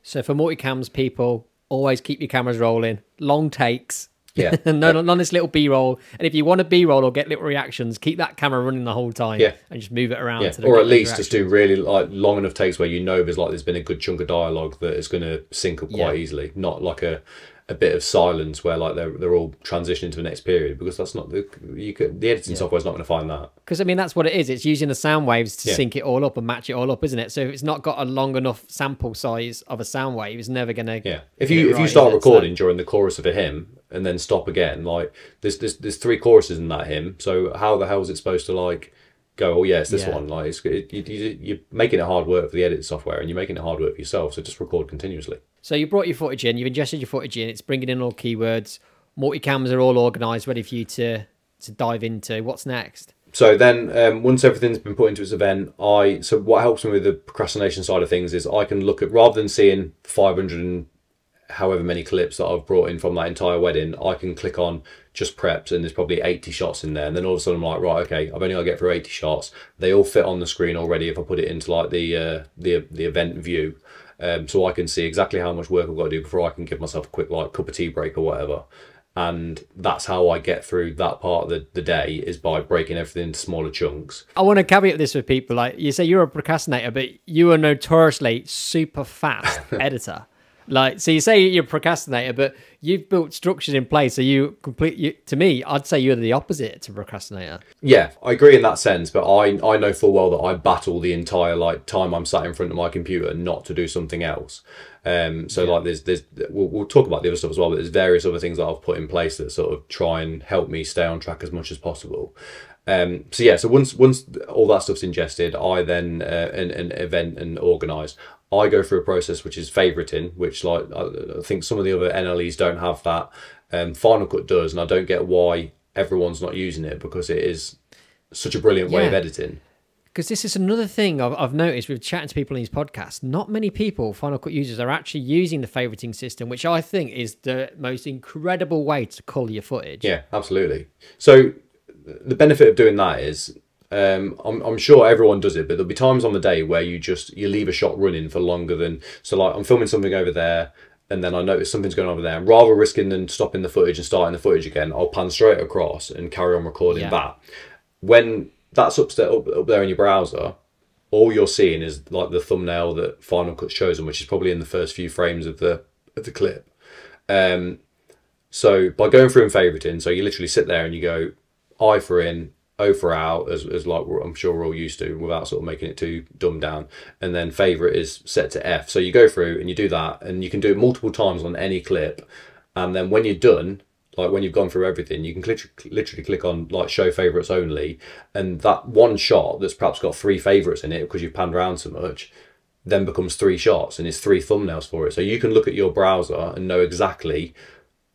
So for multicams, people, always keep your cameras rolling, long takes. Yeah. None of this little B-roll. And if you want a B-roll or get little reactions, keep that camera running the whole time. Yeah. And just move it around. Yeah. To the or at least just do really like long enough takes where you know there's been a good chunk of dialogue that is going to sync up quite easily. Not like a bit of silence where like they're all transitioning to the next period, because that's not the editing software is not going to find that. Because I mean that's what it is. It's using the sound waves to sync it all up and match it all up, isn't it? So if it's not got a long enough sample size of a sound wave, it's never going to. Yeah. If you start recording during the chorus of a hymn and then stop again, like there's 3 choruses in that hymn, so how the hell is it supposed to like go? Oh yeah, it's this one. Like you're making it hard work for the edit software, and you're making it hard work for yourself. So just record continuously. So you brought your footage in, you've ingested your footage in, it's bringing in all keywords, multicams are all organised, ready for you to dive into. What's next? So then once everything's been put into its event, so what helps me with the procrastination side of things is I can look at, rather than seeing 500 and however many clips that I've brought in from that entire wedding, I can click on just preps and there's probably 80 shots in there, and then all of a sudden I'm like, right, okay, I've only got to get through 80 shots. They all fit on the screen already if I put it into like the event view. So I can see exactly how much work I've got to do before I can give myself a quick like cup of tea break or whatever. And that's how I get through that part of the day, is by breaking everything into smaller chunks. I want to caveat this with people. Like you say you're a procrastinator, but you are notoriously super fast editor. Like, so you say you're a procrastinator, but you've built structures in place. So to me, I'd say you're the opposite to procrastinator. Yeah, I agree in that sense, but I know full well that I battle the entire like time I'm sat in front of my computer not to do something else. Like we'll talk about the other stuff as well, but there's various other things that I've put in place that sort of try and help me stay on track as much as possible. So once all that stuff's ingested, I then an event and organise. I go through a process which is favoriting, which like I think some of the other NLEs don't have that. Final Cut does, and I don't get why everyone's not using it, because it is such a brilliant way of editing. Because this is another thing I've noticed with chatting to people in these podcasts. Not many people, Final Cut users, are actually using the favoriting system, which I think is the most incredible way to cull your footage. Yeah, absolutely. So the benefit of doing that is, I'm sure everyone does it, but there'll be times on the day where you leave a shot running for longer than, so like I'm filming something over there and then I notice something's going on over there, and rather risking than stopping the footage and starting the footage again, I'll pan straight across and carry on recording that. When that's up there in your browser, all you're seeing is like the thumbnail that Final Cut's chosen, which is probably in the first few frames of the clip. So by going through and favoriting, so you literally sit there and you go I for in, O for out, as like I'm sure we're all used to, without sort of making it too dumbed down. And then favorite is set to F. So you go through and you do that, and you can do it multiple times on any clip. And then when you're done, like when you've gone through everything, you can literally click on like show favorites only, and that one shot that's perhaps got 3 favorites in it because you've panned around so much, then becomes 3 shots, and it's 3 thumbnails for it. So you can look at your browser and know exactly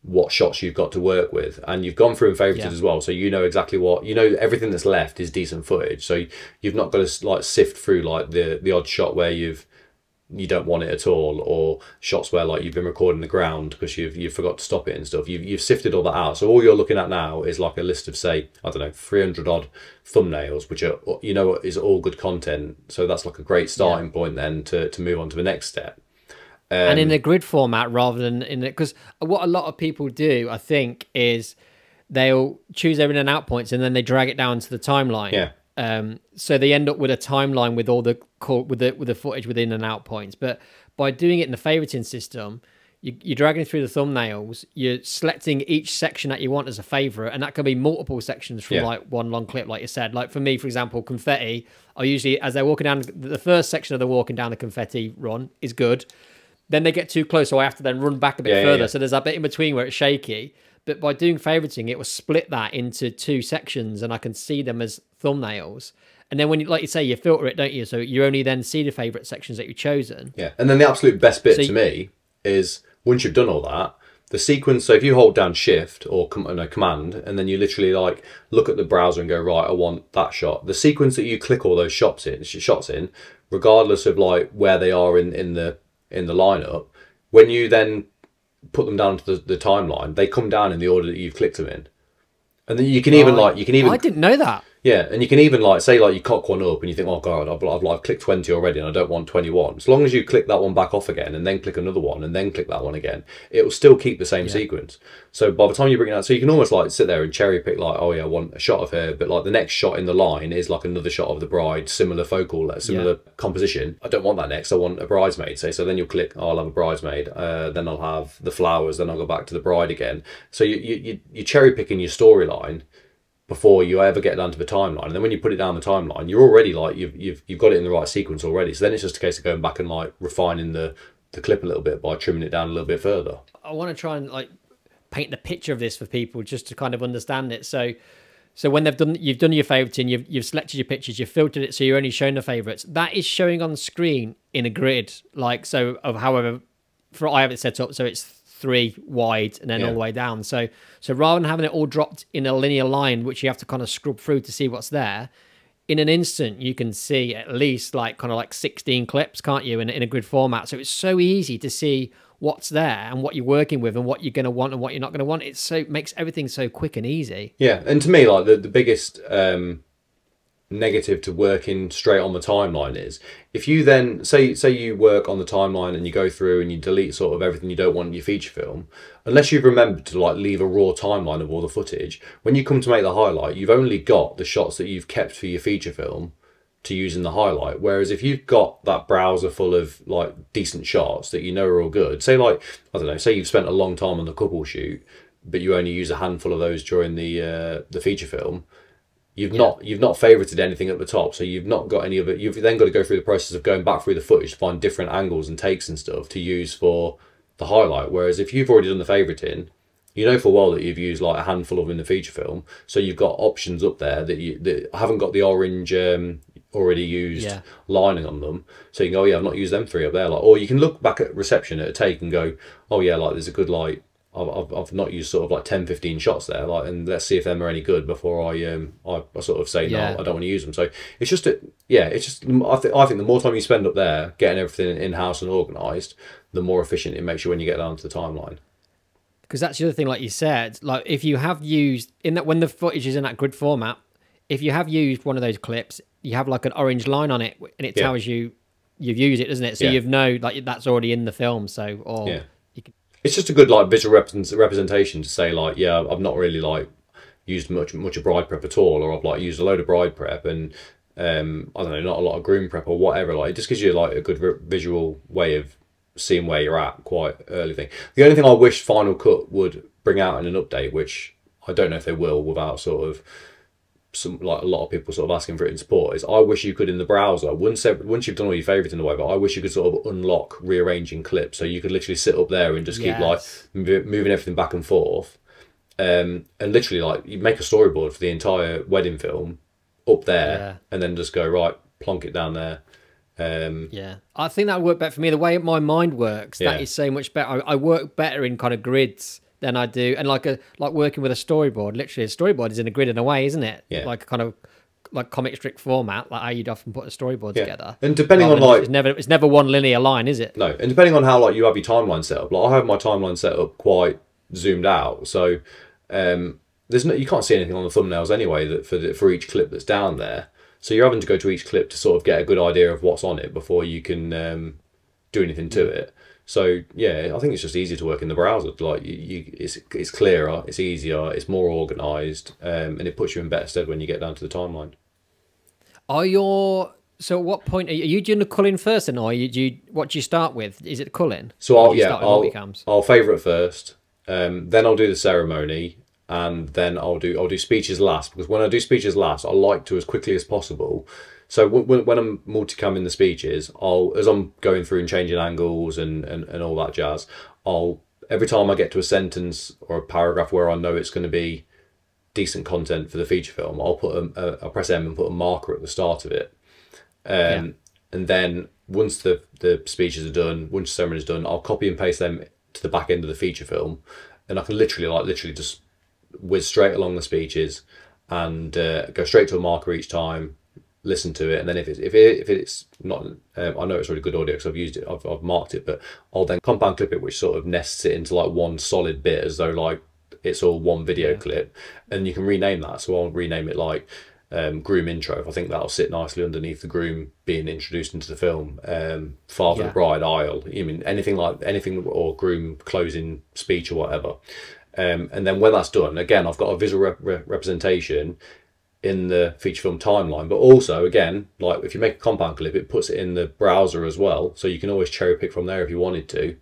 what shots you've got to work with, and you've gone through and favorited as well, so you know exactly what, you know, everything that's left is decent footage, so you've not got to like sift through like the odd shot where you don't want it at all, or shots where like you've been recording the ground because you've forgot to stop it and stuff. You've sifted all that out, so all you're looking at now is like a list of, say, I don't know, 300 odd thumbnails, which are, you know, is all good content. So that's like a great starting point then to move on to the next step. And in a grid format rather than in it, because what a lot of people do, I think, is they'll choose their in and out points and then they drag it down to the timeline. Yeah. So they end up with a timeline with all the footage with in and out points. But by doing it in the favoriting system, you're dragging through the thumbnails, you're selecting each section that you want as a favorite, and that can be multiple sections from like one long clip, like you said. Like for me, for example, confetti, I usually, as they're walking down, the first section of the walking down the confetti run is good. Then they get too close, so I have to then run back a bit further. So there's that bit in between where it's shaky. But by doing favoriting, it will split that into 2 sections, and I can see them as thumbnails. And then when you, like you say, you filter it, don't you? So you only then see the favorite sections that you've chosen. Yeah, and then the absolute best bit to me is once you've done all that, the sequence. So if you hold down Shift or Command, and then you literally like look at the browser and go, right, I want that shot. The sequence that you click all those shots in, regardless of like where they are in the lineup, when you then put them down to the timeline, they come down in the order that you've clicked them in. And then you can even I didn't know that. Yeah, and you can even like say like you cock one up and you think, oh god, I've like clicked 20 already and I don't want 21. As long as you click that one back off again and then click another one and then click that one again, it will still keep the same sequence. So by the time you bring it out, so you can almost like sit there and cherry pick like, oh yeah, I want a shot of her, but like the next shot in the line is like another shot of the bride, similar focal, similar composition. I don't want that next. I want a bridesmaid. Say, so then you'll click, oh, I'll have a bridesmaid. Then I'll have the flowers. Then I'll go back to the bride again. So you're cherry picking your storyline before you ever get down to the timeline, and then when you put it down the timeline, you're already like you've got it in the right sequence already. So then it's just a case of going back and like refining the clip a little bit by trimming it down a little bit further. I want to try and like paint the picture of this for people just to kind of understand it. So when you've done your favoriting, you've selected your pictures, you've filtered it, so you're only showing the favorites. That is showing on the screen in a grid, like so of however. I have it set up so it's 3 wide and then all the way down. So rather than having it all dropped in a linear line, which you have to kind of scrub through to see what's there, in an instant you can see at least like kind of like 16 clips, can't you, in a grid format. So it's so easy to see what's there and what you're working with and what you're going to want and what you're not going to want. It makes everything so quick and easy. Yeah, and to me, like the biggest negative to working straight on the timeline is if you then say you work on the timeline and you go through and you delete sort of everything you don't want in your feature film, unless you've remembered to like leave a raw timeline of all the footage, when you come to make the highlight, you've only got the shots that you've kept for your feature film to use in the highlight. Whereas if you've got that browser full of like decent shots that you know are all good, say like, I don't know, say you've spent a long time on the couple shoot but you only use a handful of those during the feature film, you've not favorited anything at the top, so you've not got any of it. You've then got to go through the process of going back through the footage to find different angles and takes and stuff to use for the highlight. Whereas if you've already done the favoriting, you know full well that you've used like a handful of them in the feature film, so you've got options up there that haven't got the orange already used lining on them. So you can go, oh yeah, I've not used them 3 up there. Like, or you can look back at reception at a take and go, oh yeah, like there's a good like. I've not used sort of like 10-15 shots there, like, and let's see if them are any good before I sort of say no, I don't want to use them. So it's just I think the more time you spend up there getting everything in house and organised, the more efficient it makes you when you get down to the timeline. Because that's the other thing, like you said, like if you have used in that when the footage is in that grid format, if you have used one of those clips, you have like an orange line on it, and it tells you you've used it, doesn't it? So you know like that's already in the film. So you can. It's just a good like visual representation to say like, yeah, I've not really like used much of bride prep at all, or I've like used a load of bride prep and I don't know, not a lot of groom prep or whatever. Like it just gives you like a good visual way of seeing where you're at quite early thing. The only thing I wish Final Cut would bring out in an update, which I don't know if they will without sort of some, like a lot of people sort of asking for it in support, is I wish you could in the browser, once you've done all your favourites in the way, but I wish you could sort of unlock rearranging clips, so you could literally sit up there and just keep like moving everything back and forth, and literally like you make a storyboard for the entire wedding film up there, and then just go right, plonk it down there. Yeah, I think that would work better for me. The way my mind works, that is so much better. I work better in kind of grids than I do, and like working with a storyboard. Literally, a storyboard is in a grid in a way, isn't it? Yeah. Like a kind of like comic strip format, like how you'd often put a storyboard together. And depending on like, it's never one linear line, is it? No, and depending on how like you have your timeline set up. Like I have my timeline set up quite zoomed out, so there's no, you can't see anything on the thumbnails anyway that for each clip that's down there. So you're having to go to each clip to sort of get a good idea of what's on it before you can do anything to it. So yeah, I think it's just easier to work in the browser. Like it's clearer, it's easier, it's more organised, and it puts you in better stead when you get down to the timeline. So at what point are you doing the culling first, and or what do you start with? Is it culling? So I'll favourite first, then I'll do the ceremony, and then I'll do speeches last, because when I do speeches last, I like to as quickly as possible. So when I'm multicamming the speeches, as I'm going through and changing angles and all that jazz, every time I get to a sentence or a paragraph where I know it's going to be decent content for the feature film, I'll press M and put a marker at the start of it. And then once the speeches are done, once the ceremony is done, I'll copy and paste them to the back end of the feature film, and I can literally just whiz straight along the speeches and go straight to a marker each time, listen to it, and then if it's not, I know it's really good audio because I've used it, I've marked it, but I'll then compound clip it, which sort of nests it into like one solid bit as though like it's all one video clip, and you can rename that. So I'll rename it like groom intro. I think that'll sit nicely underneath the groom being introduced into the film. Father and bride aisle. I mean anything, or groom closing speech or whatever. And then when that's done, again, I've got a visual representation in the feature film timeline, but also again, like if you make a compound clip, it puts it in the browser as well, so you can always cherry pick from there if you wanted to.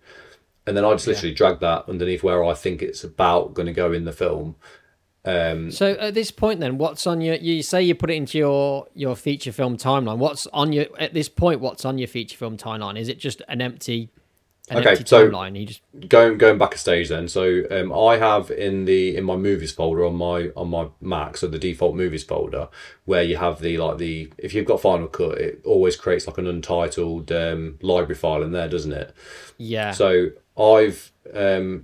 And then I just literally drag that underneath where I think it's about going to go in the film. So at this point then, what's on you say you put it into your feature film timeline, what's on at this point, what's on your feature film timeline? Is it just an empty timeline? You just going back a stage then. So I have in my movies folder on my Mac, so the default movies folder, where you have if you've got Final Cut, it always creates like an untitled library file in there, doesn't it? Yeah. So I've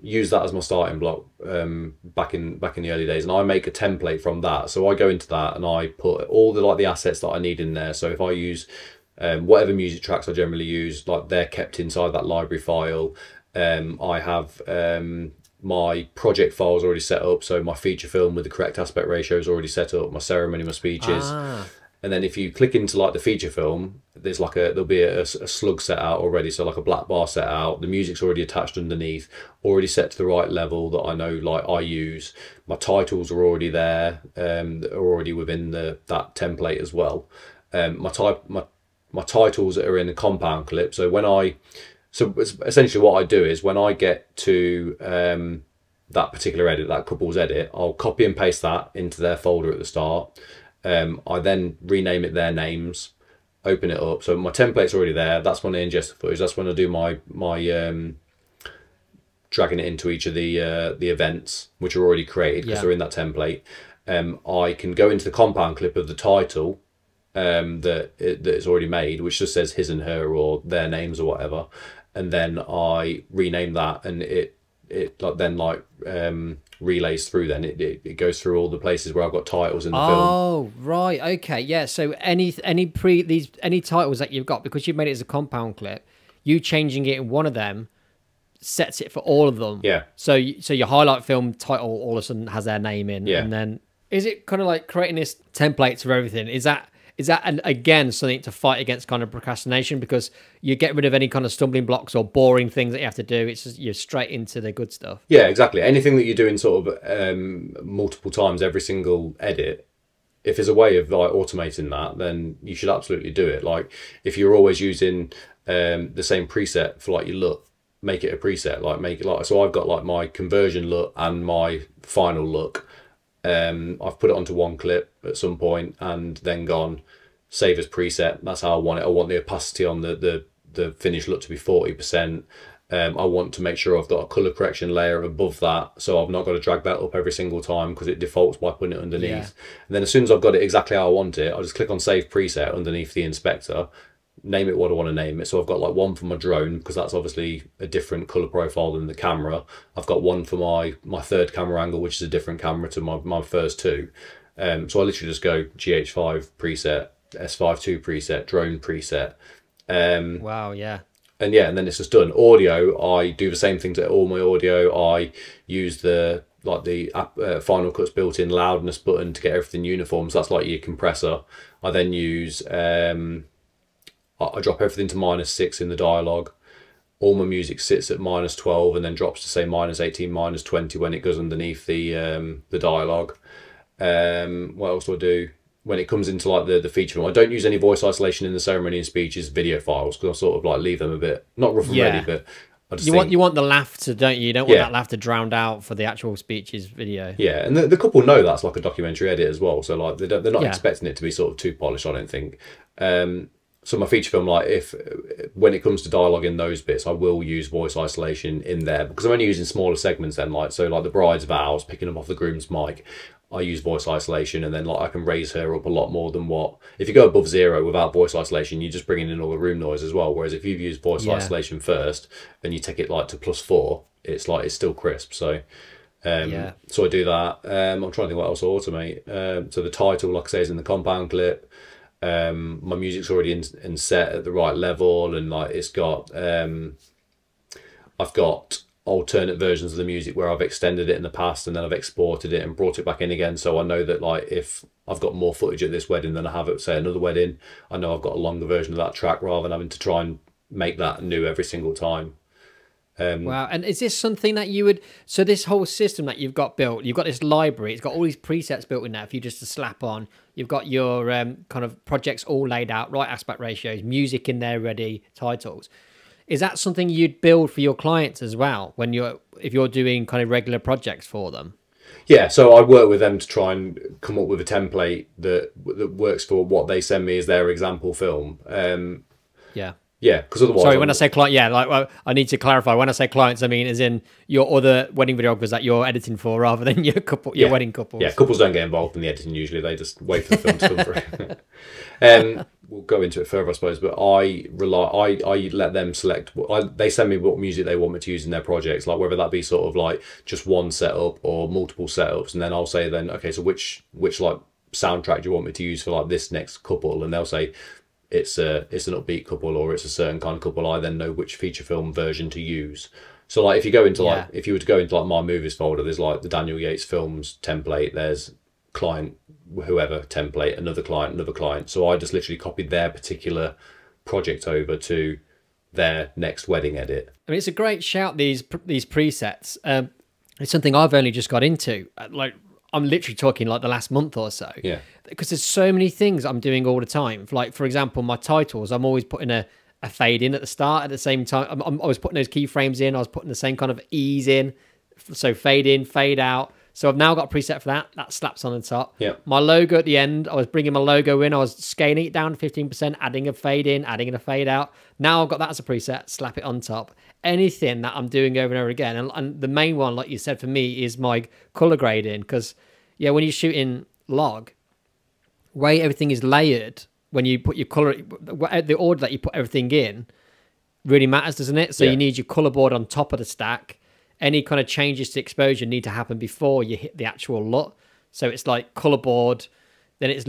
used that as my starting block back in the early days, and I make a template from that. So I go into that and I put all the assets that I need in there. So if I use whatever music tracks I generally use, like they're kept inside that library file. I have my project files already set up, so my feature film with the correct aspect ratio is already set up, my ceremony, my speeches. And then if you click into like the feature film, there's like there'll be a slug set out already, so like a black bar set out, the music's already attached underneath, already set to the right level that I know like I use. My titles are already there, are already within that template as well. My titles are in a compound clip. So essentially what I do is when I get to that particular edit, that couple's edit, I'll copy and paste that into their folder at the start. I then rename it their names, open it up. So my template's already there. That's when I ingest the footage. That's when I do my dragging it into each of the events, which are already created because they're in that template. I can go into the compound clip of the title that is already made, which just says his and her or their names or whatever, and then I rename that, and it relays through. Then it goes through all the places where I've got titles in the film. Oh right, okay, yeah. So any titles that you've got, because you've made it as a compound clip, you changing it in one of them sets it for all of them. Yeah. So your highlight film title all of a sudden has their name in. Yeah. And then is it kind of like creating this templates for everything? Is that again something to fight against kind of procrastination, because you get rid of any kind of stumbling blocks or boring things that you have to do? It's just you're straight into the good stuff. Yeah, exactly. Anything that you're doing sort of multiple times every single edit, if there's a way of like automating that, then you should absolutely do it. Like if you're always using the same preset for like your look, make it a preset, like make it like, so I've got like my conversion look and my final look. I've put it onto one clip at some point and then gone save as preset. That's how I want it. I want the opacity on the finished look to be 40%. I want to make sure I've got a color correction layer above that, so I've not got to drag that up every single time because it defaults by putting it underneath. Yeah. And then as soon as I've got it exactly how I want it, I'll just click on save preset underneath the inspector, name it what I want to name it. So I've got like one for my drone, because that's obviously a different color profile than the camera. I've got one for my third camera angle, which is a different camera to my first two. So I literally just go GH5 preset, S5 II preset, drone preset. Wow, yeah. And yeah, and then it's just done. Audio, I do the same thing to all my audio. I use the Final Cut's built-in loudness button to get everything uniform. So that's like your compressor. I then use I drop everything to -6 in the dialogue. All my music sits at -12 and then drops to say -18, -20 when it goes underneath the dialogue. What else do I do? When it comes into like the feature film, I don't use any voice isolation in the ceremony and speeches video files, because I sort of like leave them a bit, not rough and ready, but I just you want the laughter, don't you? You don't want that laughter drowned out for the actual speeches video. Yeah, and the couple know that's like a documentary edit as well, so like they're not expecting it to be sort of too polished, I don't think. So my feature film, like when it comes to dialogue in those bits, I will use voice isolation in there, because I'm only using smaller segments then, like so like the bride's vows, picking up off the groom's mic, I use voice isolation, and then like I can raise her up a lot more than what, if you go above 0 without voice isolation, you're just bringing in all the room noise as well. Whereas if you've used voice isolation first and you take it like to +4, it's like it's still crisp. So so I do that. I'm trying to think what else I automate. So the title, like I say, is in the compound clip. My music's already in set at the right level, and like it's got I've got alternate versions of the music where I've extended it in the past and then I've exported it and brought it back in again, so I know that like if I've got more footage at this wedding than I have at say another wedding, I know I've got a longer version of that track rather than having to try and make that new every single time. Wow. And is this something that you would, so this whole system that you've got built, you've got this library, it's got all these presets built in there for you just to slap on, you've got your kind of projects all laid out, right aspect ratios, music in there ready, titles. Is that something you'd build for your clients as well when if you're doing kind of regular projects for them? Yeah, so I work with them to try and come up with a template that works for what they send me as their example film. Yeah, because otherwise... Sorry, when I say client, well, I need to clarify. When I say clients, I mean as in your other wedding videographers that you're editing for, rather than your wedding couples. Yeah, couples don't get involved in the editing usually. They just wait for the film to come through. We'll go into it further, I suppose, but I let them select. They send me what music they want me to use in their projects, like whether that be sort of like just one setup or multiple setups, and then I'll say then, okay, so which like soundtrack do you want me to use for like this next couple? And they'll say it's an upbeat couple or it's a certain kind of couple. I then know which feature film version to use. So like if you go into like if you were to go into like my movies folder, there's like the Daniel Yates films template, there's client whoever template, another client. So I just literally copied their particular project over to their next wedding edit. I mean, it's a great shout, these presets. It's something I've only just got into. Like I'm literally talking like the last month or so. Yeah. Because there's so many things I'm doing all the time. Like for example, my titles, I'm always putting a fade in at the start at the same time. I was putting those keyframes in. I was putting the same kind of ease in. So fade in, fade out. So I've now got a preset for that. That slaps on the top. Yeah. My logo at the end, I was bringing my logo in. I was scaling it down to 15%, adding a fade in, adding a fade out. Now I've got that as a preset, slap it on top. Anything that I'm doing over and over again. And the main one, like you said, for me, is my color grading. Because, yeah, when you're shooting log, way everything is layered, when you put your color, the order that you put everything in really matters, doesn't it? So you need your color board on top of the stack. Any kind of changes to exposure need to happen before you hit the actual LUT. So it's like color board, then it's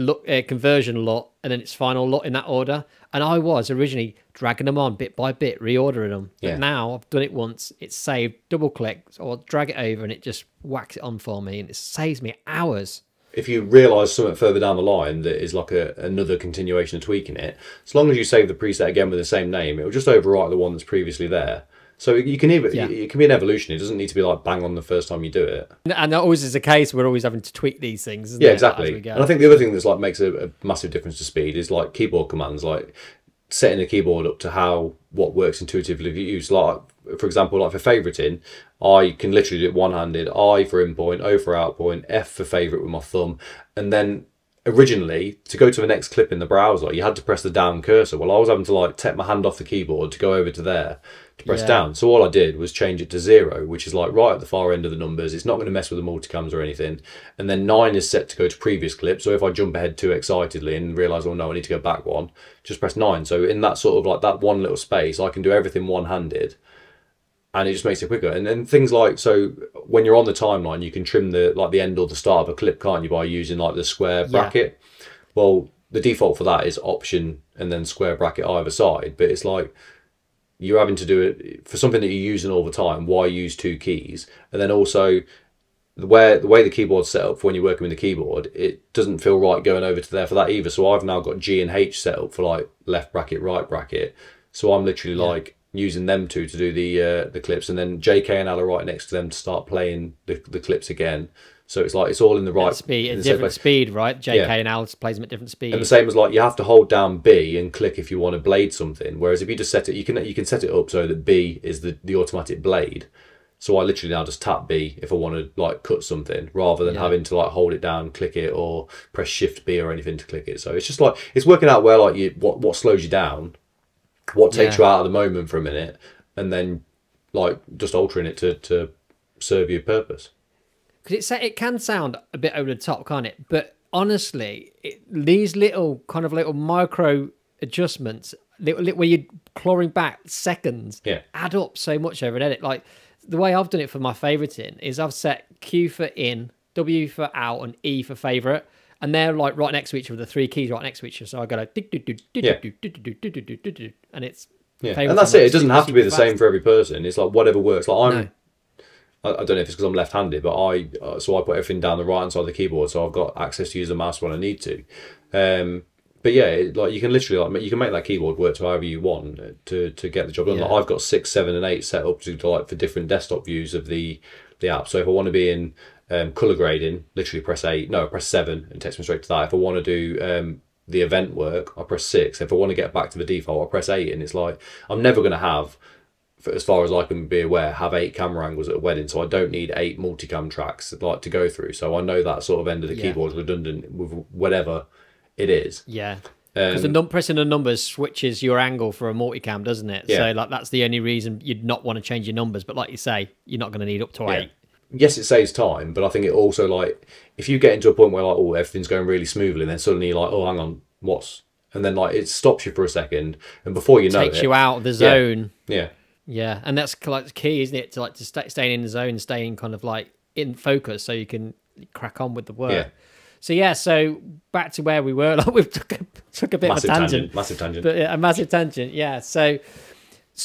conversion LUT, and then it's final LUT in that order. And I was originally dragging them on bit by bit, reordering them. Yeah. But now I've done it once, it's saved, double click, or drag it over, and it just whacks it on for me, and it saves me hours. If you realise something further down the line that is like another continuation of tweaking it, as long as you save the preset again with the same name, it will just overwrite the one that's previously there. So you can even it can be an evolution. It doesn't need to be like bang on the first time you do it. And that always is the case. We're always having to tweak these things. Yeah, exactly. And I think the other thing that's like makes a massive difference to speed is like keyboard commands. Like setting the keyboard up to what works intuitively for use. Like, for example, like for favoriting, I can literally do it one-handed. I for in point, O for out point, F for favorite with my thumb. And then originally, to go to the next clip in the browser, you had to press the down cursor. Well, I was having to like take my hand off the keyboard to go over to there to press down. So all I did was change it to 0, which is like right at the far end of the numbers. It's not going to mess with the multicams or anything. And then 9 is set to go to previous clip. So if I jump ahead too excitedly and realise, oh no, I need to go back one, just press 9. So in that sort of like that one little space, I can do everything one-handed. And it just makes it quicker. And then things like, so when you're on the timeline, you can trim the end or the start of a clip, can't you, by using like the square bracket? Well, the default for that is Option and then square bracket either side. But it's like you're having to do it for something that you're using all the time. Why use 2 keys? And then also the way the keyboard's set up for when you're working with the keyboard, it doesn't feel right going over to there for that either. So I've now got G and H set up for like left bracket, right bracket. So I'm literally like using them two to do the clips, and then JK and L are right next to them to start playing the clips again. So it's like it's all in the right speed, a different speed, right? JK and L plays them at different speeds. And the same as like you have to hold down B and click if you want to blade something. Whereas if you just set it, you can set it up so that B is the automatic blade. So I literally now just tap B if I want to like cut something, rather than having to like hold it down, click it, or press Shift B or anything to click it. So it's just like it's working out where like what slows you down, what takes you out of the moment for a minute, and then like just altering it to serve your purpose. Because it can sound a bit over the top, can't it? But honestly, these little micro adjustments, where you're clawing back seconds, add up so much over an edit. Like the way I've done it for my favoriting is I've set Q for in, W for out, and E for favorite. And they're like right next to each other, the 3 keys right next to each other. So I go like, and it's and that's it. It doesn't have to be the same for every person. It's like whatever works. Like I don't know if it's because I'm left-handed, but I put everything down the right-hand side of the keyboard, so I've got access to use the mouse when I need to. But yeah, like you can literally like you can make that keyboard work to however you want to get the job done. Like I've got 6, 7, and 8 set up to like for different desktop views of the app. So if I want to be in color grading, literally press 8. No, press 7 and takes me straight to that. If I want to do the event work, I press 6. If I want to get back to the default, I press 8. And it's like I'm never going to have, as far as I can be aware, have 8 camera angles at a wedding, so I don't need 8 multicam tracks like to go through. So I know that sort of end of the keyboard is redundant with whatever it is. Yeah, because pressing the numbers switches your angle for a multicam, doesn't it? So like that's the only reason you'd not want to change your numbers. But like you say, you're not going to need up to 8. Yes, it saves time, but I think it also like if you get into a point where like everything's going really smoothly, and then suddenly you're like, oh hang on, and then like it stops you for a second, and before you know it, takes you out of the zone. Yeah, and that's like the key, isn't it? To staying in the zone, staying kind of like in focus, so you can crack on with the work. So back to where we were. Like we took a bit of a tangent, massive tangent, but a massive tangent. Yeah. So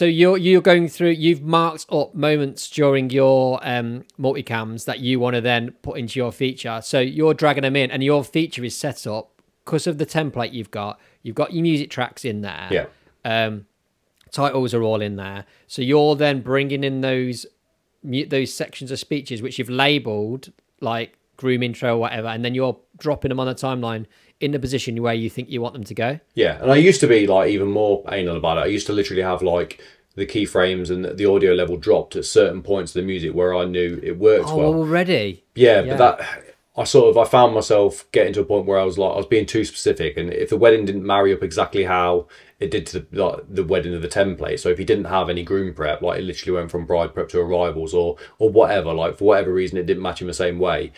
you're going through. You've marked up moments during your multicams that you want to then put into your feature. So you're dragging them in, and your feature is set up because of the template you've got. You've got your music tracks in there. Titles are all in there. So you're then bringing in those sections of speeches which you've labelled like groom intro or whatever, and then you're dropping them on the timeline in the position where you think you want them to go. Yeah, and I used to be like even more anal about it. I used to literally have like the keyframes and the audio level dropped at certain points of the music where I knew it worked well. Already? Yeah, but that... I found myself getting to a point where I was being too specific, and if the wedding didn't marry up exactly how it did to the wedding of the template, so if he didn't have any groom prep, like it literally went from bride prep to arrivals or whatever, like for whatever reason it didn't match in the same way,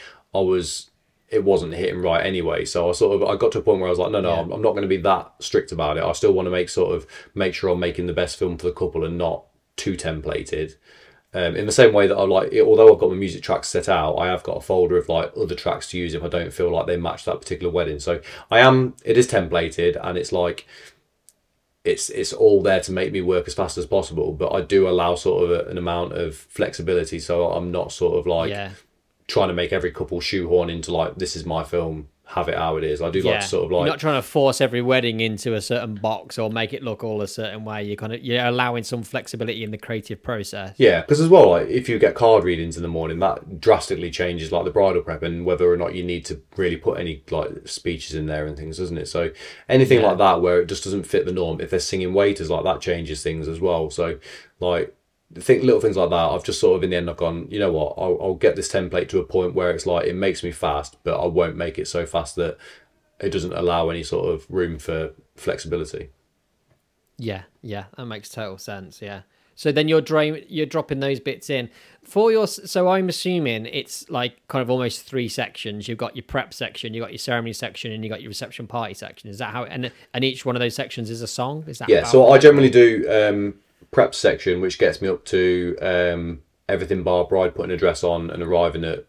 it wasn't hitting right anyway. So I got to a point where I was like, no, I'm not going to be that strict about it. I still want to make sure I'm making the best film for the couple and not too templated. In the same way that although I've got my music tracks set out, I have got a folder of like other tracks to use if I don't feel like they match that particular wedding. So it is templated, and it's like, it's all there to make me work as fast as possible, but I do allow sort of an amount of flexibility. So I'm not sort of like trying to make every couple shoehorn into like, this is my film have it how it is. I do like to sort of like... You're not trying to force every wedding into a certain box or make it look all a certain way. You're allowing some flexibility in the creative process. Yeah, because as well, like if you get card readings in the morning, that drastically changes like the bridal prep and whether or not you need to really put any like speeches in there and things, doesn't it? So anything like that where it just doesn't fit the norm, if they're singing waiters, like that changes things as well. So like little things like that, I've just sort of in the end I've gone, you know what, I'll get this template to a point where it's like it makes me fast, but I won't make it so fast that it doesn't allow any sort of room for flexibility. Yeah, that makes total sense. Yeah. So then you're dropping those bits in for your. So I'm assuming it's like kind of almost 3 sections. You've got your prep section, you got your ceremony section, and you got your reception party section. Is that how? And each one of those sections is a song. Is that? Yeah. So I generally do prep section, which gets me up to everything bar bride putting a dress on and arriving at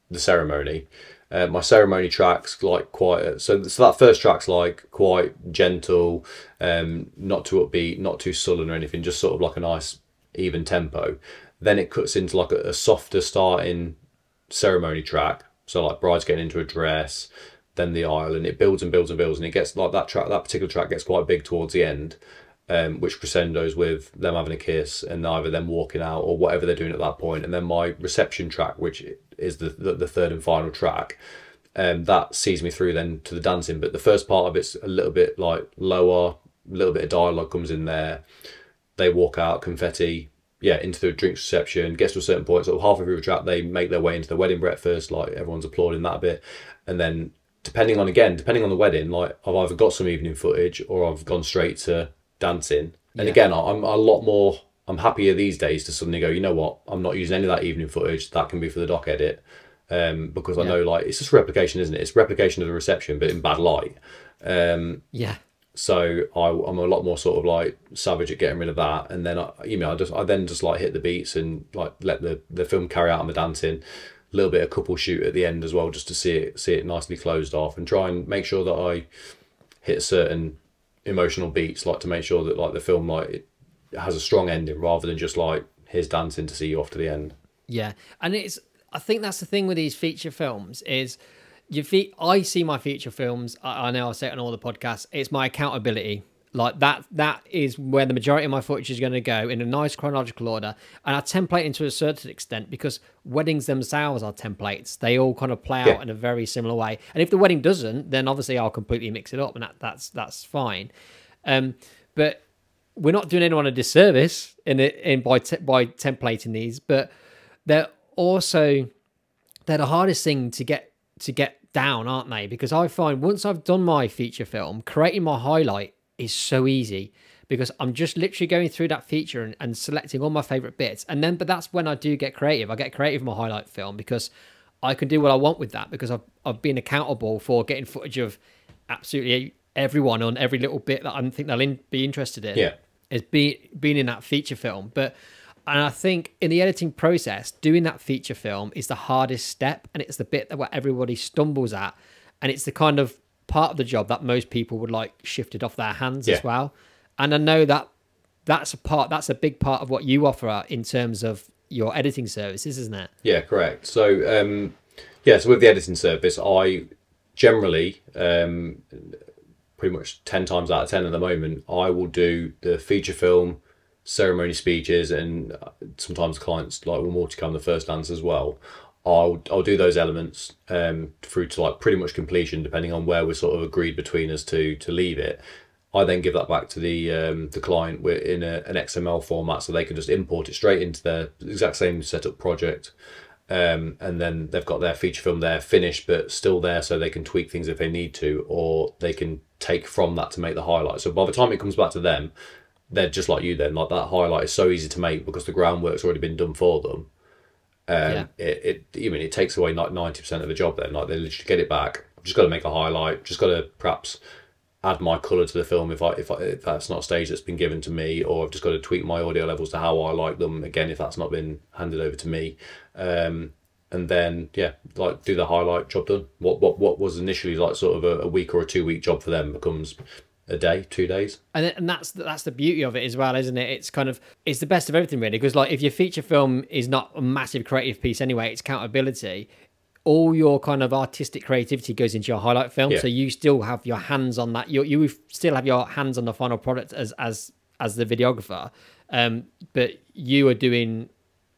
the ceremony. My ceremony track's like quite so that first track's like quite gentle, not too upbeat, not too sullen or anything, just sort of like a nice even tempo. Then it cuts into like a softer starting ceremony track, so like bride's getting into a dress, then the aisle, and it builds and builds and builds, and it gets like that particular track gets quite big towards the end, which crescendos with them having a kiss and either them walking out or whatever they're doing at that point. And then my reception track, which is the third and final track, that sees me through then to the dancing. But the first part of it's a little bit like lower, a little bit of dialogue comes in there. They walk out, confetti, into the drinks reception, gets to a certain point, sort of halfway through the track, they make their way into the wedding breakfast, like everyone's applauding that bit. And then depending on the wedding, like I've either got some evening footage or I've gone straight to dancing. And again, I'm happier these days to suddenly go, you know what, I'm not using any of that evening footage, that can be for the doc edit, because I know like it's just replication, isn't it? It's replication of the reception but in bad light. So I'm a lot more sort of like savage at getting rid of that, and then I then just like hit the beats and like let the film carry out on the dancing. A little bit of couple shoot at the end as well, just to see it nicely closed off, and try and make sure that I hit certain emotional beats, like to make sure that like the film like it has a strong ending rather than just like here's dancing to see you off to the end. Yeah, and I think that's the thing with these feature films is I see my feature films. I know I say it on all the podcasts. It's my accountability. Like that is where the majority of my footage is going to go in a nice chronological order, and I template into a certain extent because weddings themselves are templates. They all kind of play out in a very similar way. And if the wedding doesn't, then obviously I'll completely mix it up, and that's fine. But we're not doing anyone a disservice by templating these, but they're the hardest thing to get down, aren't they? Because I find once I've done my feature film, creating my highlight is so easy because I'm just literally going through that feature and selecting all my favorite bits. But that's when I do get creative. I get creative in my highlight film because I can do what I want with that because I've been accountable for getting footage of absolutely everyone on every little bit that I think they'll be interested in. Yeah. Is being in that feature film. And I think in the editing process, doing that feature film is the hardest step, and it's the bit that where everybody stumbles at, and it's the kind of part of the job that most people would like shifted off their hands as well. And I know that's a big part of what you offer in terms of your editing services, isn't it? Yeah, correct. So so with the editing service, I generally pretty much 10 times out of 10 at the moment, I will do the feature film, ceremony speeches, and sometimes clients like will multicam the first dance as well. I'll do those elements through to like pretty much completion, depending on where we're sort of agreed between us to leave it. I then give that back to the client. We're in an XML format, so they can just import it straight into their exact same setup project. And then they've got their feature film there finished, but still there, so they can tweak things if they need to, or they can take from that to make the highlight. So by the time it comes back to them, they're just like you then. Like that highlight is so easy to make because the groundwork's already been done for them. It takes away like 90% of the job then. Like they literally get it back. I've just got to make a highlight. Just got to perhaps add my colour to the film if that's not a stage that's been given to me, or I've just got to tweak my audio levels to how I like them again if that's not been handed over to me. And then like do the highlight, job done. What was initially like sort of a week or a 2 week job for them becomes a day, 2 days. And that's the beauty of it as well, isn't it? It's the best of everything really, because like if your feature film is not a massive creative piece anyway, it's accountability. all your kind of artistic creativity goes into your highlight film. Yeah. So you still have your hands on that. You still have your hands on the final product as the videographer. But you are doing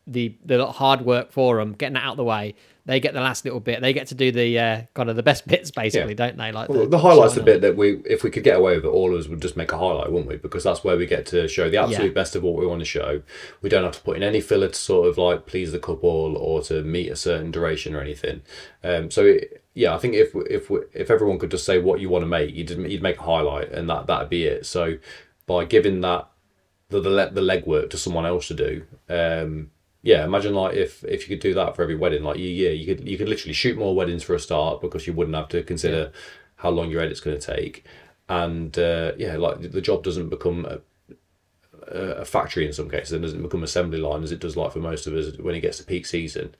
the hard work for them, getting it out of the way. They get the last little bit. They get to do the kind of the best bits, basically, don't they? Like the highlight's the bit that if we could get away with it, all of us would just make a highlight, wouldn't we? Because that's where we get to show the absolute best of what we want to show. We don't have to put in any filler to sort of like please the couple or to meet a certain duration or anything. I think if everyone could just say what you want to make, you'd make a highlight, and that'd be it. So by giving that the legwork to someone else to do. Imagine like if you could do that for every wedding, like you could literally shoot more weddings for a start, because you wouldn't have to consider how long your edit's going to take, and like the job doesn't become a factory in some cases. It doesn't become assembly line as it does like for most of us when it gets to peak season.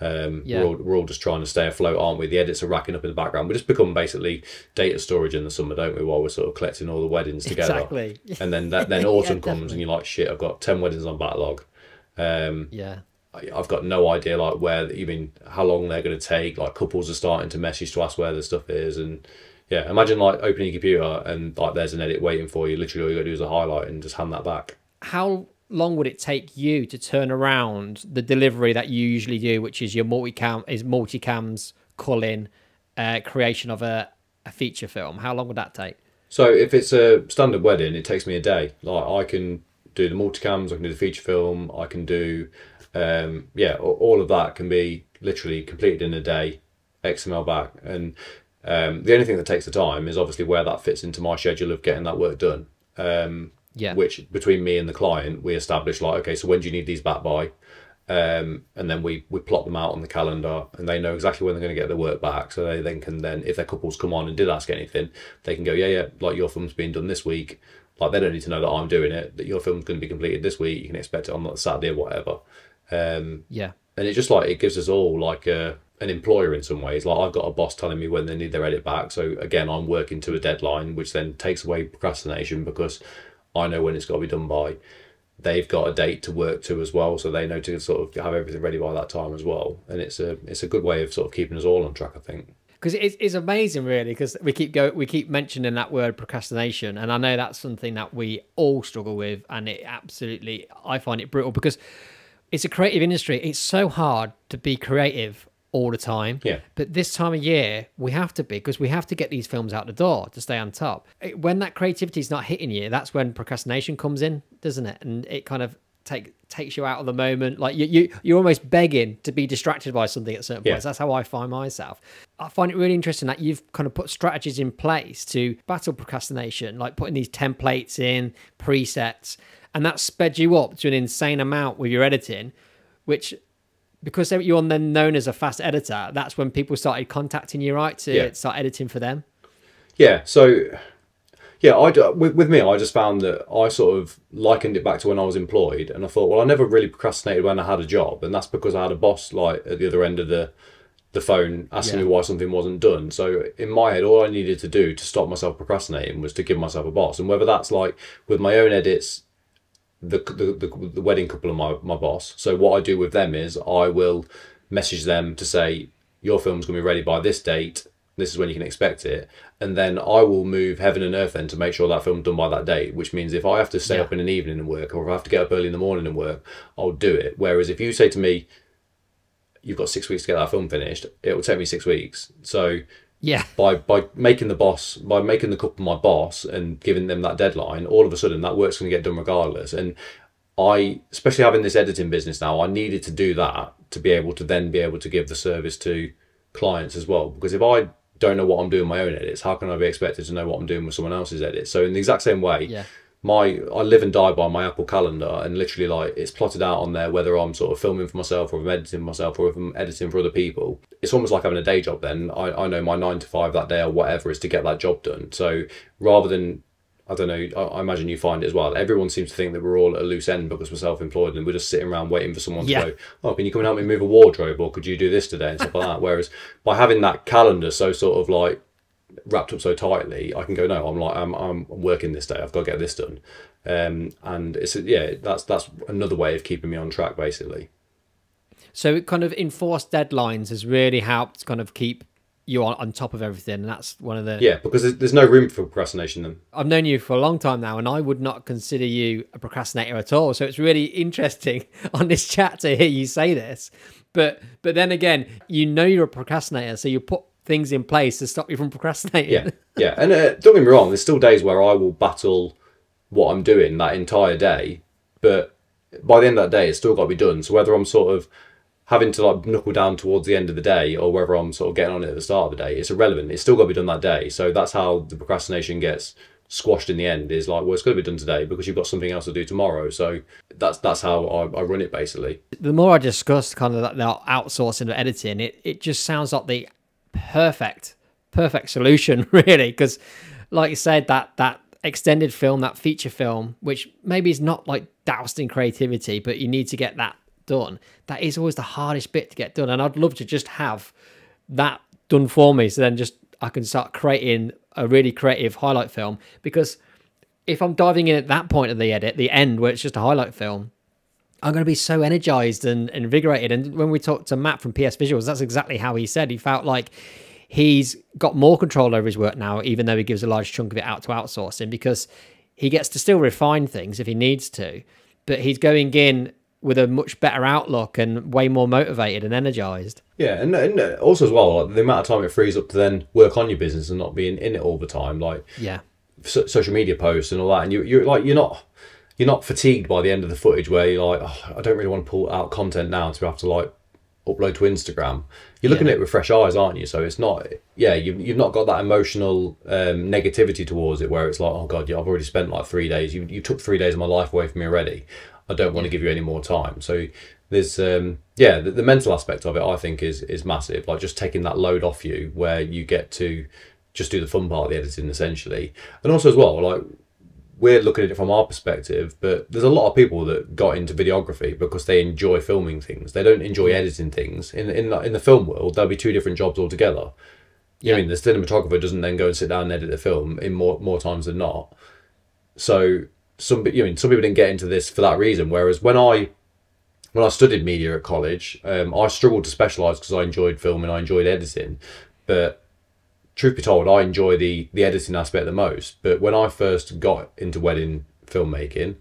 We're all just trying to stay afloat, aren't we? The edits are racking up in the background. We just become basically data storage in the summer, don't we? While we're sort of collecting all the weddings together. Exactly. And then autumn comes and you're like, shit, I've got 10 weddings on backlog. I've got no idea like how long they're going to take. Like couples are starting to message to ask where the stuff is, and imagine like opening your computer and like there's an edit waiting for you. Literally all you got to do is a highlight and just hand that back. How long would it take you to turn around the delivery that you usually do, which is your multicams, culling, creation of a feature film? How long would that take? So if it's a standard wedding, it takes me a day. Like I can do the multicams, I can do the feature film, I can do all of that can be literally completed in a day, XML back. And the only thing that takes the time is obviously where that fits into my schedule of getting that work done. Which between me and the client we establish like, okay, so when do you need these back by? And then we plot them out on the calendar, and they know exactly when they're going to get their work back, so they then can if their couples come on and did ask anything, they can go like your film's being done this week. Like they don't need to know that I'm doing it, that your film's going to be completed this week, you can expect it on Saturday or whatever. And it just like it gives us all like an employer in some ways. Like I've got a boss telling me when they need their edit back, so again I'm working to a deadline, which then takes away procrastination because I know when it's got to be done by. They've got a date to work to as well, so they know to sort of have everything ready by that time as well. And it's a good way of sort of keeping us all on track, I think. Because it's amazing, really, because we keep mentioning that word procrastination, and I know that's something that we all struggle with, and I find it brutal because it's a creative industry. It's so hard to be creative all the time. But this time of year, we have to be, because we have to get these films out the door to stay on top. When that creativity is not hitting you, that's when procrastination comes in, doesn't it? And it kind of takes you out of the moment. Like you're almost begging to be distracted by something at certain points. That's how I find myself. I find it really interesting that you've kind of put strategies in place to battle procrastination, like putting these templates in, presets, and that sped you up to an insane amount with your editing, which, because you're then known as a fast editor, that's when people started contacting you, right, to start editing for them? With me, I just found that I sort of likened it back to when I was employed, and I thought, well, I never really procrastinated when I had a job, and that's because I had a boss like at the other end of the phone asking me why something wasn't done. So in my head, all I needed to do to stop myself procrastinating was to give myself a boss, and whether that's like with my own edits, the wedding couple and my boss. So what I do with them is I will message them to say your film's going to be ready by this date. This is when you can expect it. And then I will move heaven and earth then to make sure that film's done by that date, which means if I have to stay up in an evening and work, or if I have to get up early in the morning and work, I'll do it. Whereas if you say to me, you've got 6 weeks to get that film finished, it will take me 6 weeks. So by making the couple my boss and giving them that deadline, all of a sudden that work's going to get done regardless. And I, especially having this editing business now, I needed to do that to be able to give the service to clients as well. Because if I don't know what I'm doing my own edits, how can I be expected to know what I'm doing with someone else's edits? So in the exact same way, I live and die by my Apple Calendar, and literally like it's plotted out on there whether I'm sort of filming for myself, or if I'm editing myself, or if I'm editing for other people. It's almost like having a day job then. I know my 9 to 5 that day or whatever is to get that job done. So rather than, I don't know, I imagine you find it as well, everyone seems to think that we're all at a loose end because we're self-employed and we're just sitting around waiting for someone to go, oh, can you come and help me move a wardrobe, or could you do this today, and stuff like that. Whereas by having that calendar so sort of like wrapped up so tightly, I can go, no, I'm working this day, I've got to get this done. And it's that's another way of keeping me on track, basically. So kind of enforced deadlines has really helped kind of keep you on top of everything. And that's one of the... Yeah, because there's no room for procrastination then. I've known you for a long time now, and I would not consider you a procrastinator at all. So it's really interesting on this chat to hear you say this. But then again, you know you're a procrastinator, so you put things in place to stop you from procrastinating. Yeah, yeah. And don't get me wrong, there's still days where I will battle what I'm doing that entire day, but by the end of that day, it's still got to be done. So whether I'm sort of having to like knuckle down towards the end of the day or whether I'm sort of getting on it at the start of the day, it's irrelevant. It's still got to be done that day. So that's how the procrastination gets squashed in the end, is like, well, it's got to be done today because you've got something else to do tomorrow. So that's how I run it, basically. The more I discuss kind of the outsourcing of editing, it just sounds like the perfect solution, really, because like you said, that extended film, that feature film, which maybe is not like doused in creativity, but you need to get that done. That is always the hardest bit to get done, and I'd love to just have that done for me, so then just I can start creating a really creative highlight film. Because if I'm diving in at that point of the edit, the end where it's just a highlight film, I'm going to be so energized and invigorated. And when we talked to Matt from PS Visuals, that's exactly how he said he felt like he's got more control over his work now, even though he gives a large chunk of it out to outsourcing, because he gets to still refine things if he needs to, but he's going in with a much better outlook and way more motivated and energized. Yeah, and also as well, like the amount of time it frees up to then work on your business and not being in it all the time, like social media posts and all that, and you're not fatigued by the end of the footage where you're like, oh, I don't really want to pull out content now to have to like upload to Instagram. You're looking at it with fresh eyes, aren't you? So it's not, you've not got that emotional negativity towards it where it's like, oh god, I've already spent like 3 days. You took 3 days of my life away from me already. I don't want to give you any more time. So there's the mental aspect of it, I think, is massive. Like just taking that load off you, where you get to just do the fun part of the editing essentially. And also as well, like we're looking at it from our perspective, but there's a lot of people that got into videography because they enjoy filming things. They don't enjoy editing things. In the film world, there'll be two different jobs altogether. I mean, the cinematographer doesn't then go and sit down and edit the film in more times than not. So some people didn't get into this for that reason. Whereas when I studied media at college, I struggled to specialise because I enjoyed filming, I enjoyed editing, but truth be told, I enjoy the editing aspect the most. But when I first got into wedding filmmaking,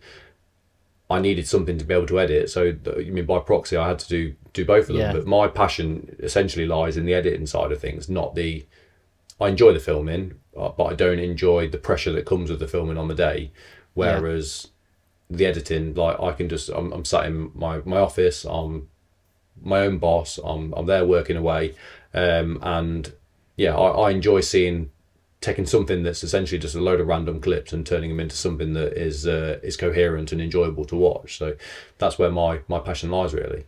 I needed something to be able to edit. So by proxy, I had to do both of them. But my passion essentially lies in the editing side of things, I enjoy the filming, but I don't enjoy the pressure that comes with the filming on the day. Whereas the editing, like I'm sat in my office, I'm my own boss, I'm there working away, and I enjoy taking something that's essentially just a load of random clips and turning them into something that is coherent and enjoyable to watch. So that's where my passion lies, really.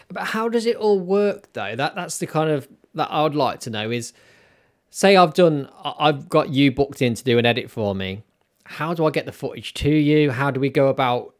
But how does it all work though? That's the kind of that I would like to know is, say I've got you booked in to do an edit for me. How do I get the footage to you? How do you go about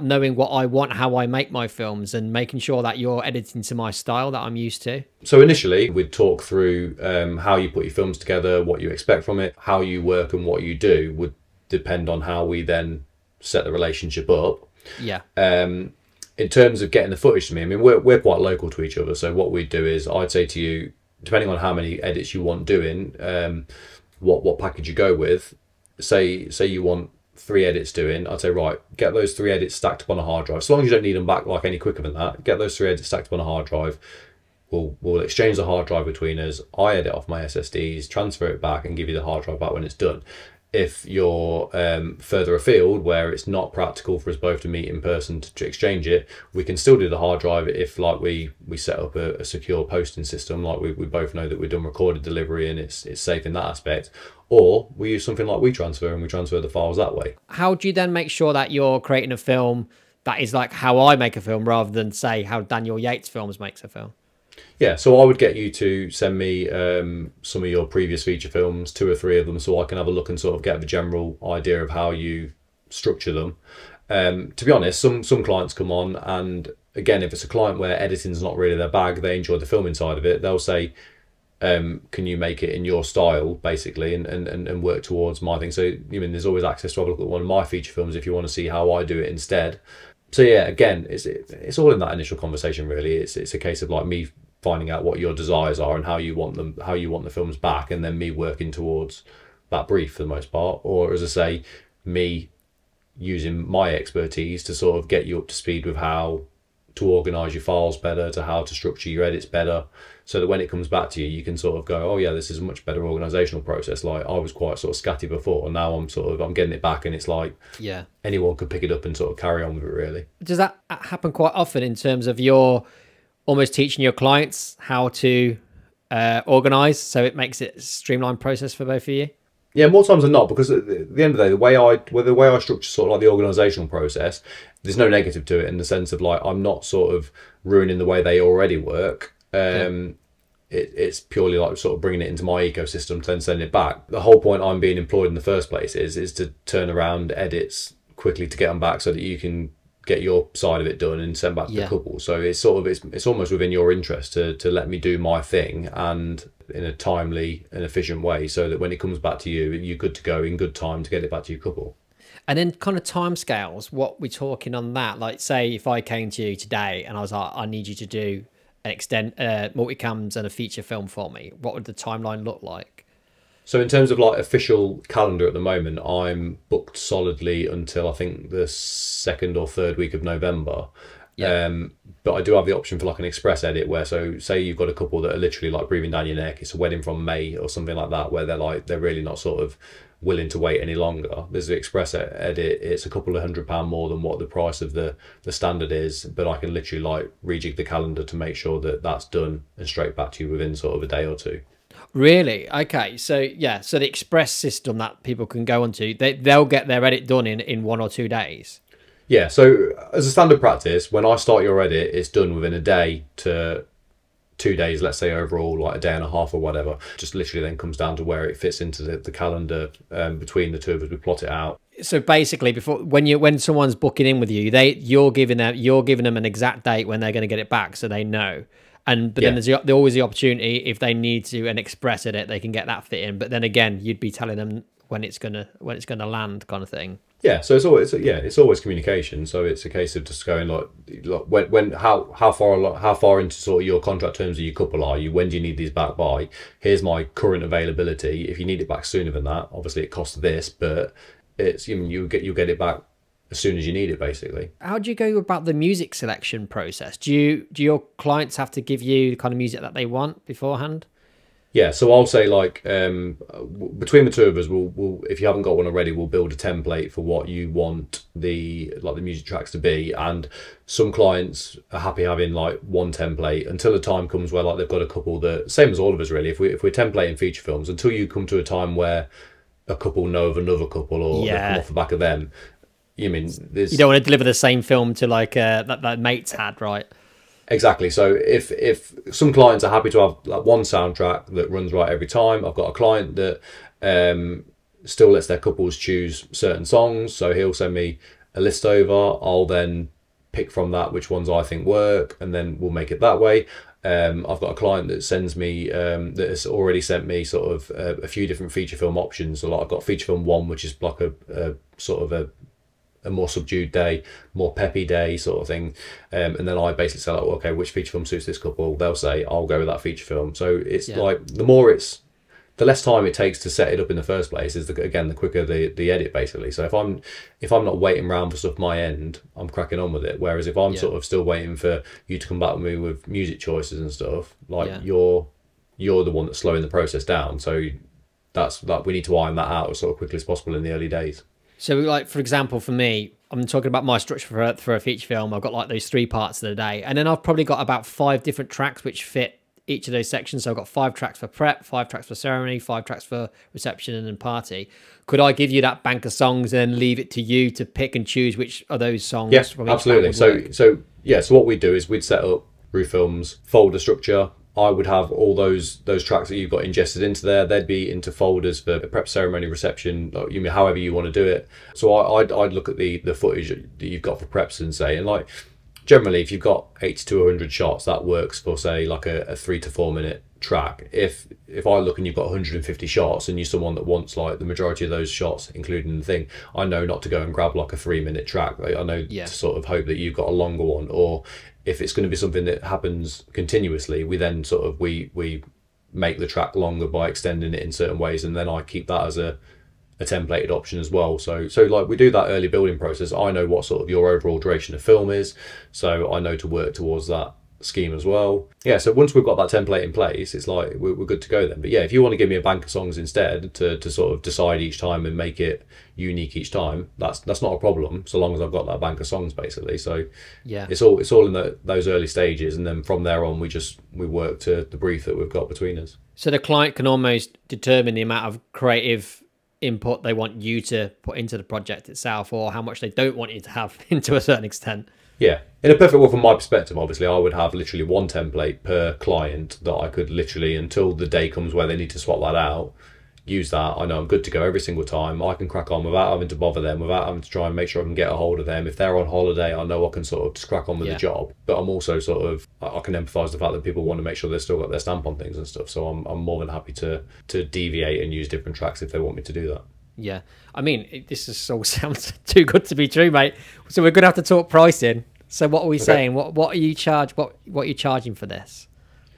knowing what I want, how I make my films, and making sure that you're editing to my style that I'm used to? So initially, we'd talk through how you put your films together, what you expect from it, how you work and what you do would depend on how we then set the relationship up. Yeah. In terms of getting the footage to me, I mean, we're quite local to each other. So what we'd do is I'd say to you, depending on how many edits you want doing, what package you go with, say you want 3 edits doing, I'd say, right, get those 3 edits stacked up on a hard drive. As long as you don't need them back like any quicker than that, get those 3 edits stacked up on a hard drive. We'll exchange the hard drive between us. I edit off my SSDs, transfer it back, and give you the hard drive back when it's done. If you're further afield where it's not practical for us both to meet in person to exchange it, we can still do the hard drive if like we set up a secure posting system, like we both know that we've done recorded delivery and it's safe in that aspect. Or we use something like WeTransfer and we transfer the files that way. How do you then make sure that you're creating a film that is like how I make a film rather than, say, how Daniel Yates Films makes a film? Yeah, so I would get you to send me some of your previous feature films, 2 or 3 of them, so I can have a look and sort of get the general idea of how you structure them. To be honest, some clients come on, and again, if it's a client where editing's not really their bag, they enjoy the filming side of it, they'll say, can you make it in your style, basically, and work towards my thing. So there's always access to have a look at one of my feature films if you want to see how I do it instead. So yeah, again, it's all in that initial conversation really. It's a case of like me finding out what your desires are and how you want them, how you want the films back, and then me working towards that brief for the most part. Or as I say, me using my expertise to sort of get you up to speed with how to organize your files better, to how to structure your edits better, so that when it comes back to you, you can sort of go, oh yeah, this is a much better organizational process. Like I was quite sort of scatty before, and now I'm getting it back, and it's like, yeah, anyone could pick it up and sort of carry on with it really. Does that happen quite often in terms of your almost teaching your clients how to organize, so it makes it a streamlined process for both of you? Yeah, more times than not, because at the end of the day, the way I structure sort of like the organisational process, there's no negative to it in the sense of like I'm not sort of ruining the way they already work. It's purely like sort of bringing it into my ecosystem to then send it back. The whole point I'm being employed in the first place is to turn around edits quickly to get them back so that you can get your side of it done and send back to the couple. So it's sort of it's almost within your interest to let me do my thing and in a timely and efficient way, so that when it comes back to you, you're good to go in good time to get it back to your couple. And then kind of timescales, what we're talking on that, like say if I came to you today and I was like, I need you to do an multicams and a feature film for me, what would the timeline look like? So in terms of like official calendar at the moment, I'm booked solidly until I think the 2nd or 3rd week of November. But I do have the option for like an express edit where, so say you've got a couple that are literally like breathing down your neck, it's a wedding from May or something like that, where they're really not sort of willing to wait any longer. There's the express edit, it's a couple of £100 more than what the price of the standard is, but I can literally like rejig the calendar to make sure that that's done and straight back to you within sort of a day or two. Really? Okay. So yeah, so the express system that people can go onto, they'll get their edit done in 1 or 2 days. Yeah, so as a standard practice, when I start your edit, it's done within a day to 2 days, let's say overall, like a day and a half or whatever. Just literally then comes down to where it fits into the calendar between the two of us. We plot it out. So basically, when someone's booking in with you, you're giving them an exact date when they're going to get it back, so they know. But then there's always the opportunity, if they need to an express edit, they can get that fit in. But then again, you'd be telling them when it's gonna land, kind of thing. Yeah, so it's always communication. So it's a case of just going like how far into sort of your contract terms of your couple are you? When do you need these back by? Here's my current availability. If you need it back sooner than that, obviously it costs this, but it's you'll get it back as soon as you need it, basically. How do you go about the music selection process? Do your clients have to give you the kind of music that they want beforehand? Yeah, so I'll say like between the two of us, we'll if you haven't got one already, we'll build a template for what you want the music tracks to be. And some clients are happy having like one template until the time comes where like they've got a couple that, same as all of us really. If we're templating feature films, until you come to a time where a couple know of another couple or they come off the back of them. You mean you don't want to deliver the same film to like that Mates had, right? Exactly. So if some clients are happy to have like one soundtrack that runs right every time, I've got a client that still lets their couples choose certain songs. So he'll send me a list over. I'll then pick from that which ones I think work, and then we'll make it that way. I've got a client that sends me that has already sent me sort of a few different feature film options. So like I've got feature film 1, which is like a sort of a more subdued day, more peppy day sort of thing, and then I basically say like, okay, which feature film suits this couple? They'll say I'll go with that feature film. So it's like the less time it takes to set it up in the first place is the quicker the edit basically. So if I'm not waiting around for stuff my end, I'm cracking on with it. Whereas if I'm sort of still waiting for you to come back with me with music choices and stuff, like you're the one that's slowing the process down. So that's like we need to iron that out as sort of quickly as possible in the early days. So like, for example, for me, I'm talking about my structure for a feature film. I've got like those 3 parts of the day. And then I've probably got about 5 different tracks which fit each of those sections. So I've got 5 tracks for prep, 5 tracks for ceremony, 5 tracks for reception and then party. Could I give you that bank of songs and then leave it to you to pick and choose which of those songs? Yes, absolutely. So what we'd do is we'd set up Roof Films folder structure. I would have all those tracks that you've got ingested into there. They'd be into folders for prep, ceremony, reception, however you want to do it. So I'd look at the footage that you've got for preps and say, and like generally, if you've got 80 to 100 shots, that works for, say, like a 3 to 4 minute track. If I look and you've got 150 shots and you're someone that wants like the majority of those shots including the thing, I know not to go and grab like a 3-minute track. I know to sort of hope that you've got a longer one, or if it's going to be something that happens continuously, we then sort of we make the track longer by extending it in certain ways, and then I keep that as a templated option as well. So like we do that early building process. I know what sort of your overall duration of film is, so I know to work towards that scheme as well. Yeah, so once we've got that template in place, it's like we're good to go then. But yeah, if you want to give me a bank of songs instead to sort of decide each time and make it unique each time, that's not a problem, so long as I've got that bank of songs basically. So yeah, it's all in those early stages, and then from there on we work to the brief that we've got between us. So the client can almost determine the amount of creative input they want you to put into the project itself, or how much they don't want you to have into a certain extent. Yeah, in a perfect world, from my perspective, obviously, I would have literally one template per client that I could literally, until the day comes where they need to swap that out, use that. I know I'm good to go every single time. I can crack on without having to bother them, without having to try and make sure I can get a hold of them. If they're on holiday, I know I can sort of just crack on with the job. But I'm also sort of, I can empathise the fact that people want to make sure they've still got their stamp on things and stuff. So I'm more than happy to deviate and use different tracks if they want me to do that. Yeah, I mean, this all sounds too good to be true, mate. So we're gonna have to talk pricing. So what are we saying? What are you what are you charging for this?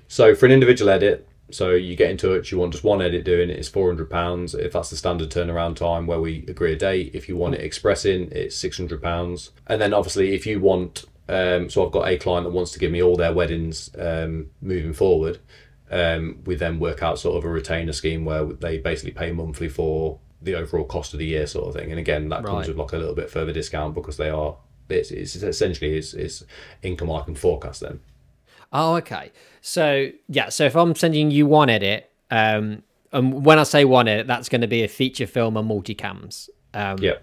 So for an individual edit, so you get in touch, you want just one edit doing it, it's £400 if that's the standard turnaround time where we agree a date. If you want it expressing, it's £600. And then obviously if you want, so I've got a client that wants to give me all their weddings moving forward. We then work out sort of a retainer scheme where they basically pay monthly for the overall cost of the year sort of thing. And again, that comes with like a little bit further discount because they are, it's essentially it's income I can forecast then. Oh, okay. So yeah, so if I'm sending you one edit, and when I say one edit, that's going to be a feature film and multicams. Yeah.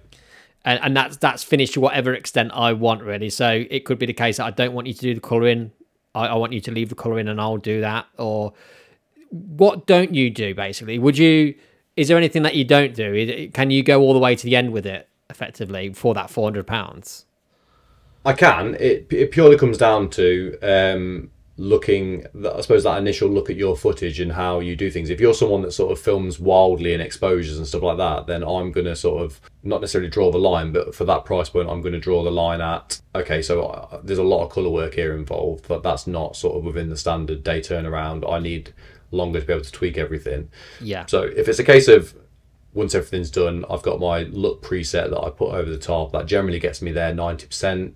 And that's finished to whatever extent I want, really. So it could be the case that I don't want you to do the colouring. I want you to leave the colouring and I'll do that. Or what don't you do, basically? Is there anything that you don't do? Can you go all the way to the end with it, effectively, for that £400? I can. It purely comes down to looking, I suppose, that initial look at your footage and how you do things. If you're someone that sort of films wildly in exposures and stuff like that, then I'm going to sort of not necessarily draw the line, but for that price point, I'm going to draw the line at, okay, so there's a lot of colour work here involved, but that's not sort of within the standard day turnaround. I need longer to be able to tweak everything. Yeah. So if it's a case of once everything's done, I've got my look preset that I put over the top. That generally gets me there 90%.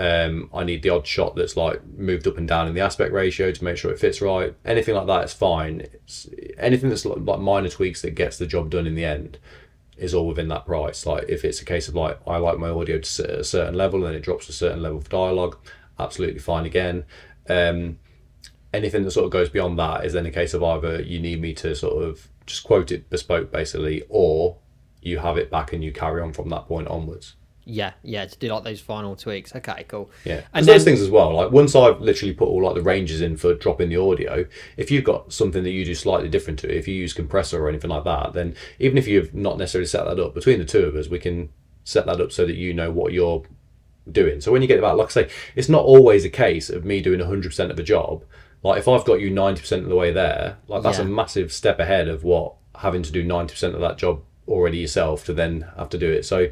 I need the odd shot that's like moved up and down in the aspect ratio to make sure it fits right. Anything like that is fine. Anything that's like minor tweaks that gets the job done in the end is all within that price. Like if it's a case of like, I like my audio to sit at a certain level and then it drops to a certain level of dialogue, absolutely fine again. Anything that sort of goes beyond that is then a case of either you need me to sort of just quote it bespoke basically, or you have it back and you carry on from that point onwards. Yeah, to do like those final tweaks. Okay, cool. Yeah, and those things as well. Like once I've literally put all like the ranges in for dropping the audio, if you've got something that you do slightly different to it, if you use compressor or anything like that, then even if you've not necessarily set that up, between the two of us, we can set that up so that you know what you're doing. So when you get about, like I say, it's not always a case of me doing 100% of a job. Like if I've got you 90% of the way there, like that's a massive step ahead of what having to do 90% of that job already yourself to then have to do it. So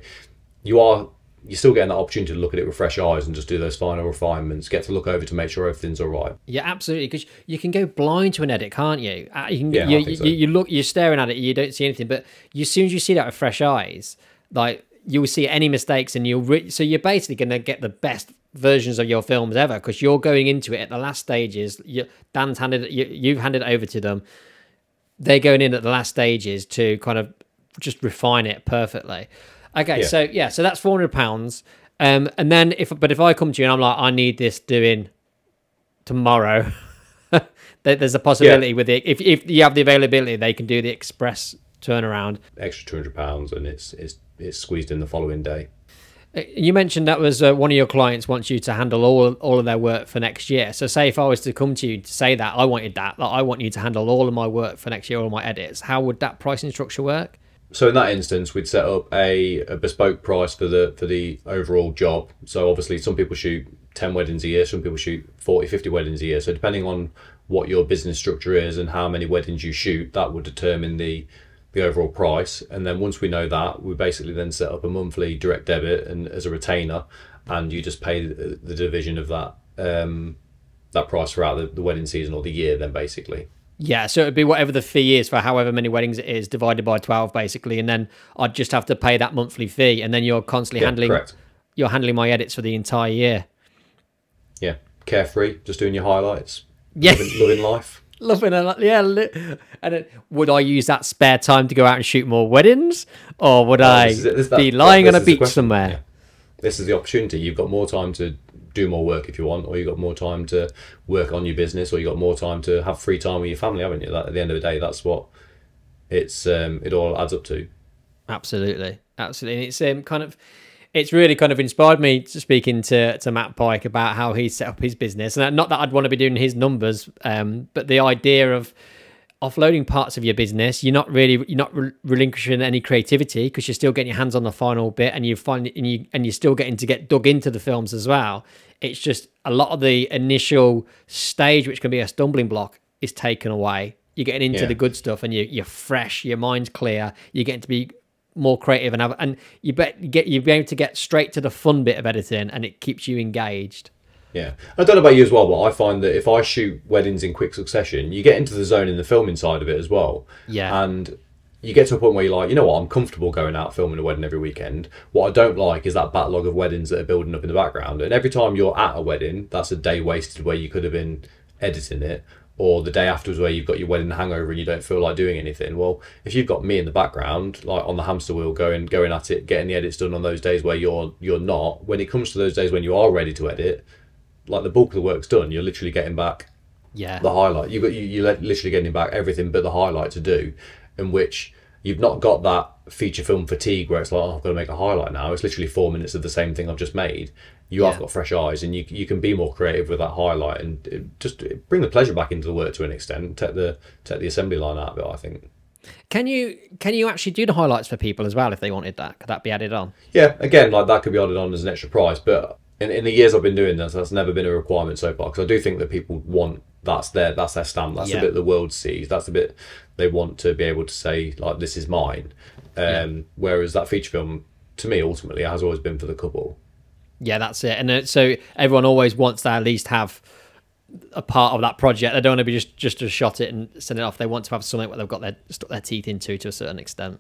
you're still getting that opportunity to look at it with fresh eyes and just do those final refinements, get to look over to make sure everything's all right. Yeah, absolutely, because you can go blind to an edit, can't you? You look, you're staring at it, you don't see anything, but as soon as you see that with fresh eyes, like you'll see any mistakes and so you're basically going to get the best versions of your films ever, because you're going into it at the last stages. You've handed it over to them. They're going in at the last stages to kind of just refine it perfectly. Okay, so that's £400. And then if I come to you and I'm like, I need this doing tomorrow, there's a possibility with it. If you have the availability, they can do the express turnaround. Extra £200, and it's squeezed in the following day. You mentioned that was one of your clients wants you to handle all of their work for next year. So say if I was to come to you to say that I wanted that, like I want you to handle all of my work for next year, all my edits, how would that pricing structure work? So in that instance, we'd set up a bespoke price for the overall job. So obviously some people shoot 10 weddings a year, some people shoot 40, 50 weddings a year. So depending on what your business structure is and how many weddings you shoot, that would determine the overall price. And then once we know that, we basically then set up a monthly direct debit and as a retainer, and you just pay the division of that that price throughout the wedding season or the year then basically. Yeah, so it'd be whatever the fee is for however many weddings it is divided by 12 basically, and then I'd just have to pay that monthly fee, and then you're constantly you're handling my edits for the entire year. Yeah, carefree, just doing your highlights. Yeah, loving life. Loving it, yeah. And then, would I use that spare time to go out and shoot more weddings, or would I be lying on a beach somewhere? Yeah. This is the opportunity. You've got more time to do more work if you want, or you've got more time to work on your business, or you've got more time to have free time with your family, haven't you? That, at the end of the day, that's what it all adds up to. Absolutely. And it's it's really kind of inspired me to speaking to Matt Pike about how he set up his business. And not that I'd want to be doing his numbers, but the idea of offloading parts of your business, you're not relinquishing any creativity because you're still getting your hands on the final bit, and you're still getting to get dug into the films as well. It's just a lot of the initial stage, which can be a stumbling block, is taken away. You're getting into the good stuff, and you're fresh, your mind's clear, you're getting to be more creative, and you're able to get straight to the fun bit of editing, and it keeps you engaged. Yeah, I don't know about you as well, but I find that if I shoot weddings in quick succession, you get into the zone in the filming side of it as well. Yeah, and you get to a point where you're like, you know what, I'm comfortable going out filming a wedding every weekend. What I don't like is that backlog of weddings that are building up in the background, and every time you're at a wedding, that's a day wasted where you could have been editing it, or the day afterwards where you've got your wedding hangover and you don't feel like doing anything. Well, if you've got me in the background, like on the hamster wheel, going at it, getting the edits done on those days where you're not, when it comes to those days when you are ready to edit, like the bulk of the work's done, you're literally getting back the highlight. You're literally getting back everything but the highlight to do, in which you've not got that feature film fatigue where it's like, oh, I've got to make a highlight now. It's literally 4 minutes of the same thing I've just made. You have got fresh eyes, and you can be more creative with that highlight, and just bring the pleasure back into the work to an extent. Take the assembly line out of it, I think. Can you actually do the highlights for people as well if they wanted that? Could that be added on? Yeah, again, like that could be added on as an extra price, but in the years I've been doing this, that's never been a requirement so far, because I do think that people want that's their stamp. That's the bit the world sees. That's the bit they want to be able to say, like, this is mine. Whereas that feature film, to me, ultimately, has always been for the couple. Yeah, that's it. And so everyone always wants to at least have a part of that project. They don't want to be just to shot it and send it off. They want to have something where they've got stuck their teeth into to a certain extent.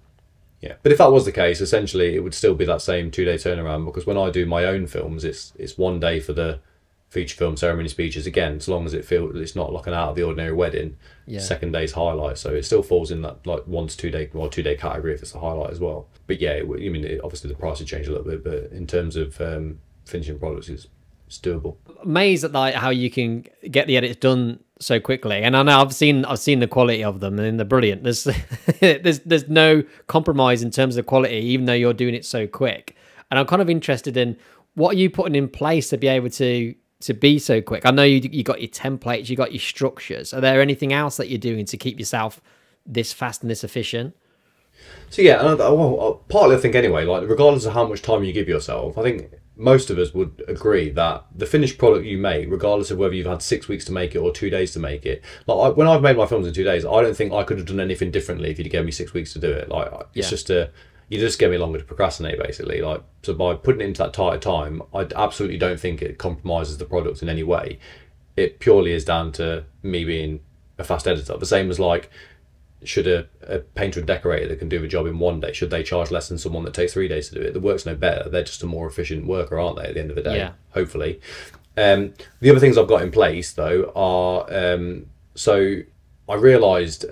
Yeah, but if that was the case, essentially it would still be that same 2-day turnaround, because when I do my own films, it's 1 day for the feature film ceremony speeches, again, as long as it's not like an out of the ordinary wedding. Second day's highlight, so it still falls in that like 1 to 2 day or 2 day category if it's a highlight as well. But yeah, obviously the price would change a little bit, but in terms of finishing products, it's doable. Amazed at how you can get the edits done so quickly, and I know I've seen the quality of them, and they're brilliant. There's no compromise in terms of quality, even though you're doing it so quick. And I'm kind of interested in what are you putting in place to be able to be so quick. I know you got your templates, you got your structures. Are there anything else that you're doing to keep yourself this fast and this efficient? So yeah, partly I think anyway, like regardless of how much time you give yourself, I think most of us would agree that the finished product you make, regardless of whether you've had 6 weeks to make it or 2 days to make it, like when I've made my films in 2 days, I don't think I could have done anything differently if you'd given me 6 weeks to do it. Like it's you just get me longer to procrastinate, basically. Like, so by putting it into that tighter time, I absolutely don't think it compromises the product in any way. It purely is down to me being a fast editor. The same as like, should a painter and decorator that can do the job in 1 day, should they charge less than someone that takes 3 days to do it? The work's no better. They're just a more efficient worker, aren't they, at the end of the day? Hopefully. The other things I've got in place, though, are... so I realised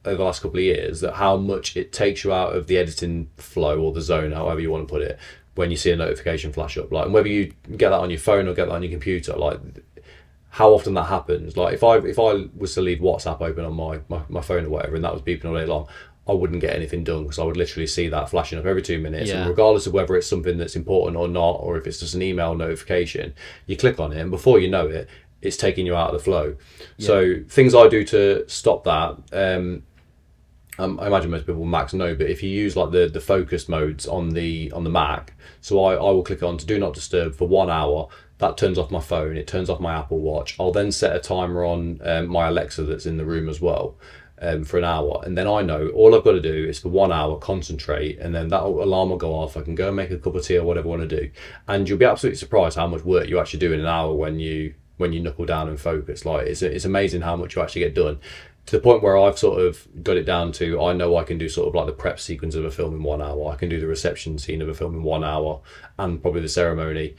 over the last couple of years that how much it takes you out of the editing flow or the zone, however you want to put it, when you see a notification flash up. Like, and whether you get that on your phone or get that on your computer, like... how often that happens. Like if I was to leave WhatsApp open on my phone or whatever, and that was beeping all day long, I wouldn't get anything done, because I would literally see that flashing up every 2 minutes. And regardless of whether it's something that's important or not, or if it's just an email notification, you click on it, and before you know it, it's taking you out of the flow. So things I do to stop that, I imagine most people Macs know, but if you use like the focus modes on the Mac, so I will click on to do not disturb for 1 hour, that turns off my phone, it turns off my Apple Watch. I'll then set a timer on my Alexa that's in the room as well, for an hour, and then I know all I've got to do is for 1 hour concentrate, and then that alarm will go off. I can go and make a cup of tea or whatever I want to do, and you'll be absolutely surprised how much work you actually do in an hour when you knuckle down and focus. Like it's amazing how much you actually get done, to the point where I've sort of got it down to, I know I can do sort of like the prep sequence of a film in 1 hour, I can do the reception scene of a film in 1 hour, and probably the ceremony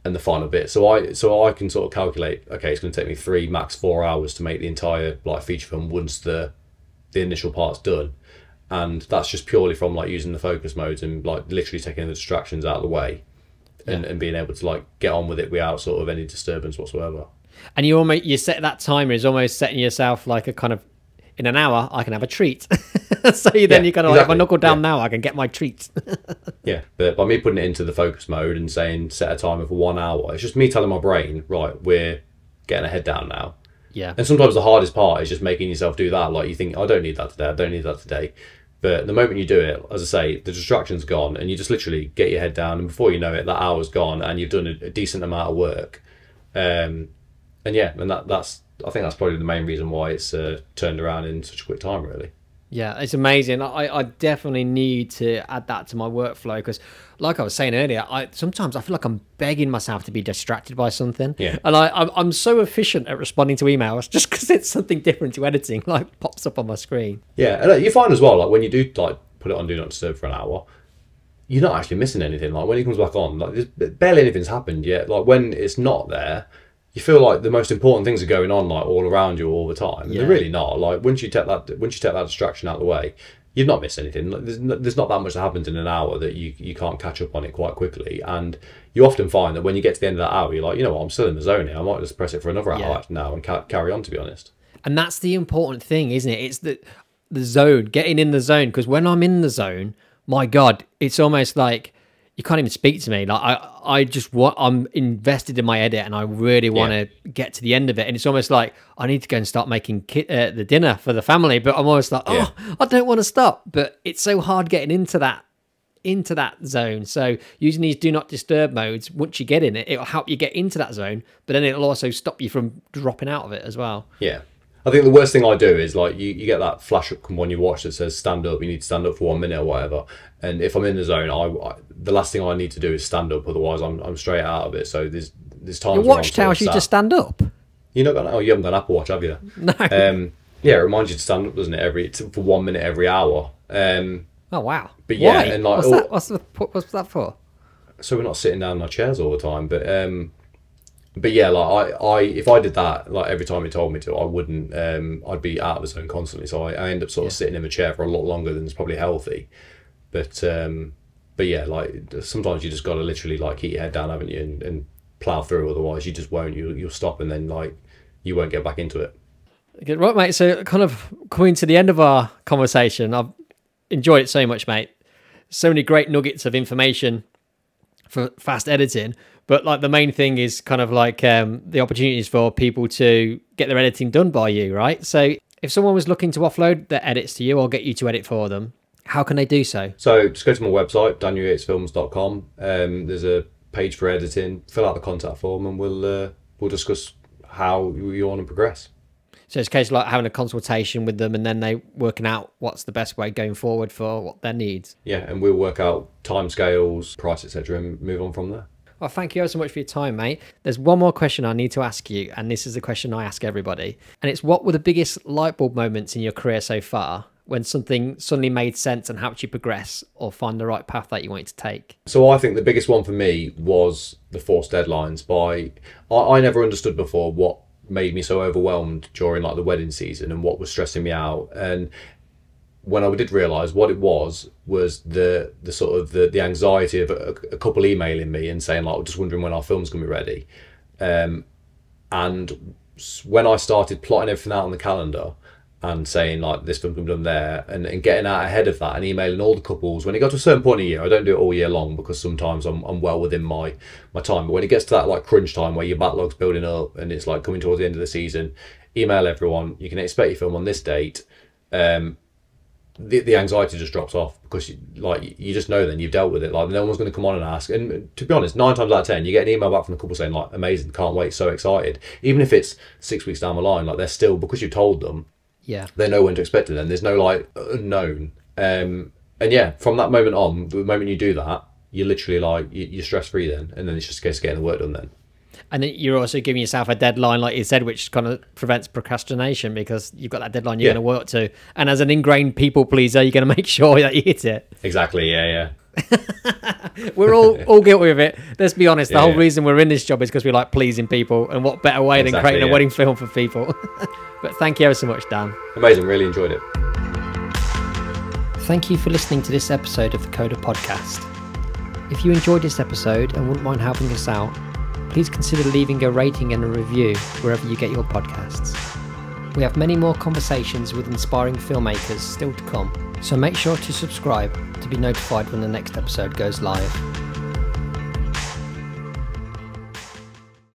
and the final bit. So I can sort of calculate, okay, it's going to take me 3 max 4 hours to make the entire like feature film once the initial part's done, and that's just purely from like using the focus modes and like literally taking the distractions out of the way, and being able to like get on with it without sort of any disturbance whatsoever. And you set that timer is almost setting yourself like a kind of, in an hour I can have a treat. So you kind of exactly. Like, if I knuckle down now, I can get my treat. Yeah, but by me putting it into the focus mode and saying set a timer for 1 hour, it's just me telling my brain, right, we're getting a head down now. Yeah. And sometimes the hardest part is just making yourself do that. Like you think, I don't need that today, I don't need that today. But the moment you do it, as I say, the distraction's gone, and you just literally get your head down, and before you know it, that hour's gone, and you've done a decent amount of work. And that's I think that's probably the main reason why it's turned around in such a quick time, really. Yeah, it's amazing. I definitely need to add that to my workflow, because like I was saying earlier, sometimes I feel like I'm begging myself to be distracted by something. Yeah. And I'm so efficient at responding to emails just because it's something different to editing, like pops up on my screen. Yeah, and you find as well, like when you do like put it on Do Not Disturb for an hour, you're not actually missing anything. Like when it comes back on, like barely anything's happened yet. Like when it's not there, you feel like the most important things are going on like all around you all the time. And they're really not. Like once you take that distraction out of the way, you've not missed anything. Like, there's not that much that happens in an hour that you can't catch up on it quite quickly. And you often find that when you get to the end of that hour, you're like, you know what, I'm still in the zone here. I might just press it for another hour now and carry on, to be honest. And that's the important thing, isn't it? It's the zone, getting in the zone. Because when I'm in the zone, my God, it's almost like you can't even speak to me. Like I'm invested in my edit, and I really want to get to the end of it. And it's almost like I need to go and start making the dinner for the family, but I'm almost like, I don't want to stop. But it's so hard getting into that zone. So using these do not disturb modes, once you get in it, it'll help you get into that zone, but then it'll also stop you from dropping out of it as well. Yeah. I think the worst thing I do is like you get that flash up when you watch that says stand up, you need to stand up for 1 minute or whatever. And if I'm in the zone, the last thing I need to do is stand up, otherwise I'm straight out of it. So there's times your watch tells you to stand up. You're not gonna. Oh, you haven't got an Apple Watch, have you? No. Yeah, it reminds you to stand up, doesn't it? For 1 minute every hour. Oh wow. But yeah, why? and like what's that for? So we're not sitting down in our chairs all the time, but yeah, like I if I did that like every time he told me to, I wouldn't. I'd be out of the zone constantly. So I end up sort of sitting in a chair for a lot longer than is probably healthy. But yeah, like sometimes you just got to literally like keep your head down, haven't you, and plow through. Otherwise, you just won't. You'll stop, and then like you won't get back into it. Okay, right, mate. So kind of coming to the end of our conversation, I've enjoyed it so much, mate. So many great nuggets of information for fast editing. But like the main thing is kind of like the opportunities for people to get their editing done by you, right? So if someone was looking to offload their edits to you or get you to edit for them, how can they do so? So just go to my website, danielyatesfilms.com. There's a page for editing. Fill out the contact form, and we'll discuss how you want to progress. So it's a case of like having a consultation with them, and then they working out what's the best way going forward for what their needs. Yeah, and we'll work out timescales, price, etc., and move on from there. Well, thank you so much for your time, mate. There's one more question I need to ask you, and this is the question I ask everybody. And it's, what were the biggest light bulb moments in your career so far when something suddenly made sense and helped you progress or find the right path that you wanted to take? So I think the biggest one for me was the forced deadlines. I never understood before what made me so overwhelmed during like the wedding season and what was stressing me out. And when I did realise what it was the sort of the anxiety of a couple emailing me and saying like, just wondering when our film's gonna be ready. And when I started plotting everything out on the calendar and saying like this film can be done there, and getting out ahead of that and emailing all the couples, when it got to a certain point of year, I don't do it all year long because sometimes I'm well within my time, but when it gets to that like crunch time where your backlog's building up and it's like coming towards the end of the season, email everyone, you can expect your film on this date. the anxiety just drops off, because you just know then you've dealt with it. Like, no one's going to come on and ask. And to be honest, 9 times out of 10, you get an email back from the couple saying like, amazing, can't wait, so excited. Even if it's 6 weeks down the line, like, they're still, because you've told them, they know when to expect it. Then there's no like unknown. And yeah, from that moment on, the moment you do that, you're literally like, you're stress free then, and then it's just a case of getting the work done then. And then you're also giving yourself a deadline, like you said, which kind of prevents procrastination, because you've got that deadline you're going to work to. And as an ingrained people pleaser, you're going to make sure that you hit it. Exactly, yeah. We're all guilty of it. Let's be honest. The whole reason we're in this job is because we like pleasing people. And what better way than creating a wedding film for people? But thank you ever so much, Dan. Amazing, really enjoyed it. Thank you for listening to this episode of the Coda podcast. If you enjoyed this episode and wouldn't mind helping us out, please consider leaving a rating and a review wherever you get your podcasts. We have many more conversations with inspiring filmmakers still to come, so make sure to subscribe to be notified when the next episode goes live.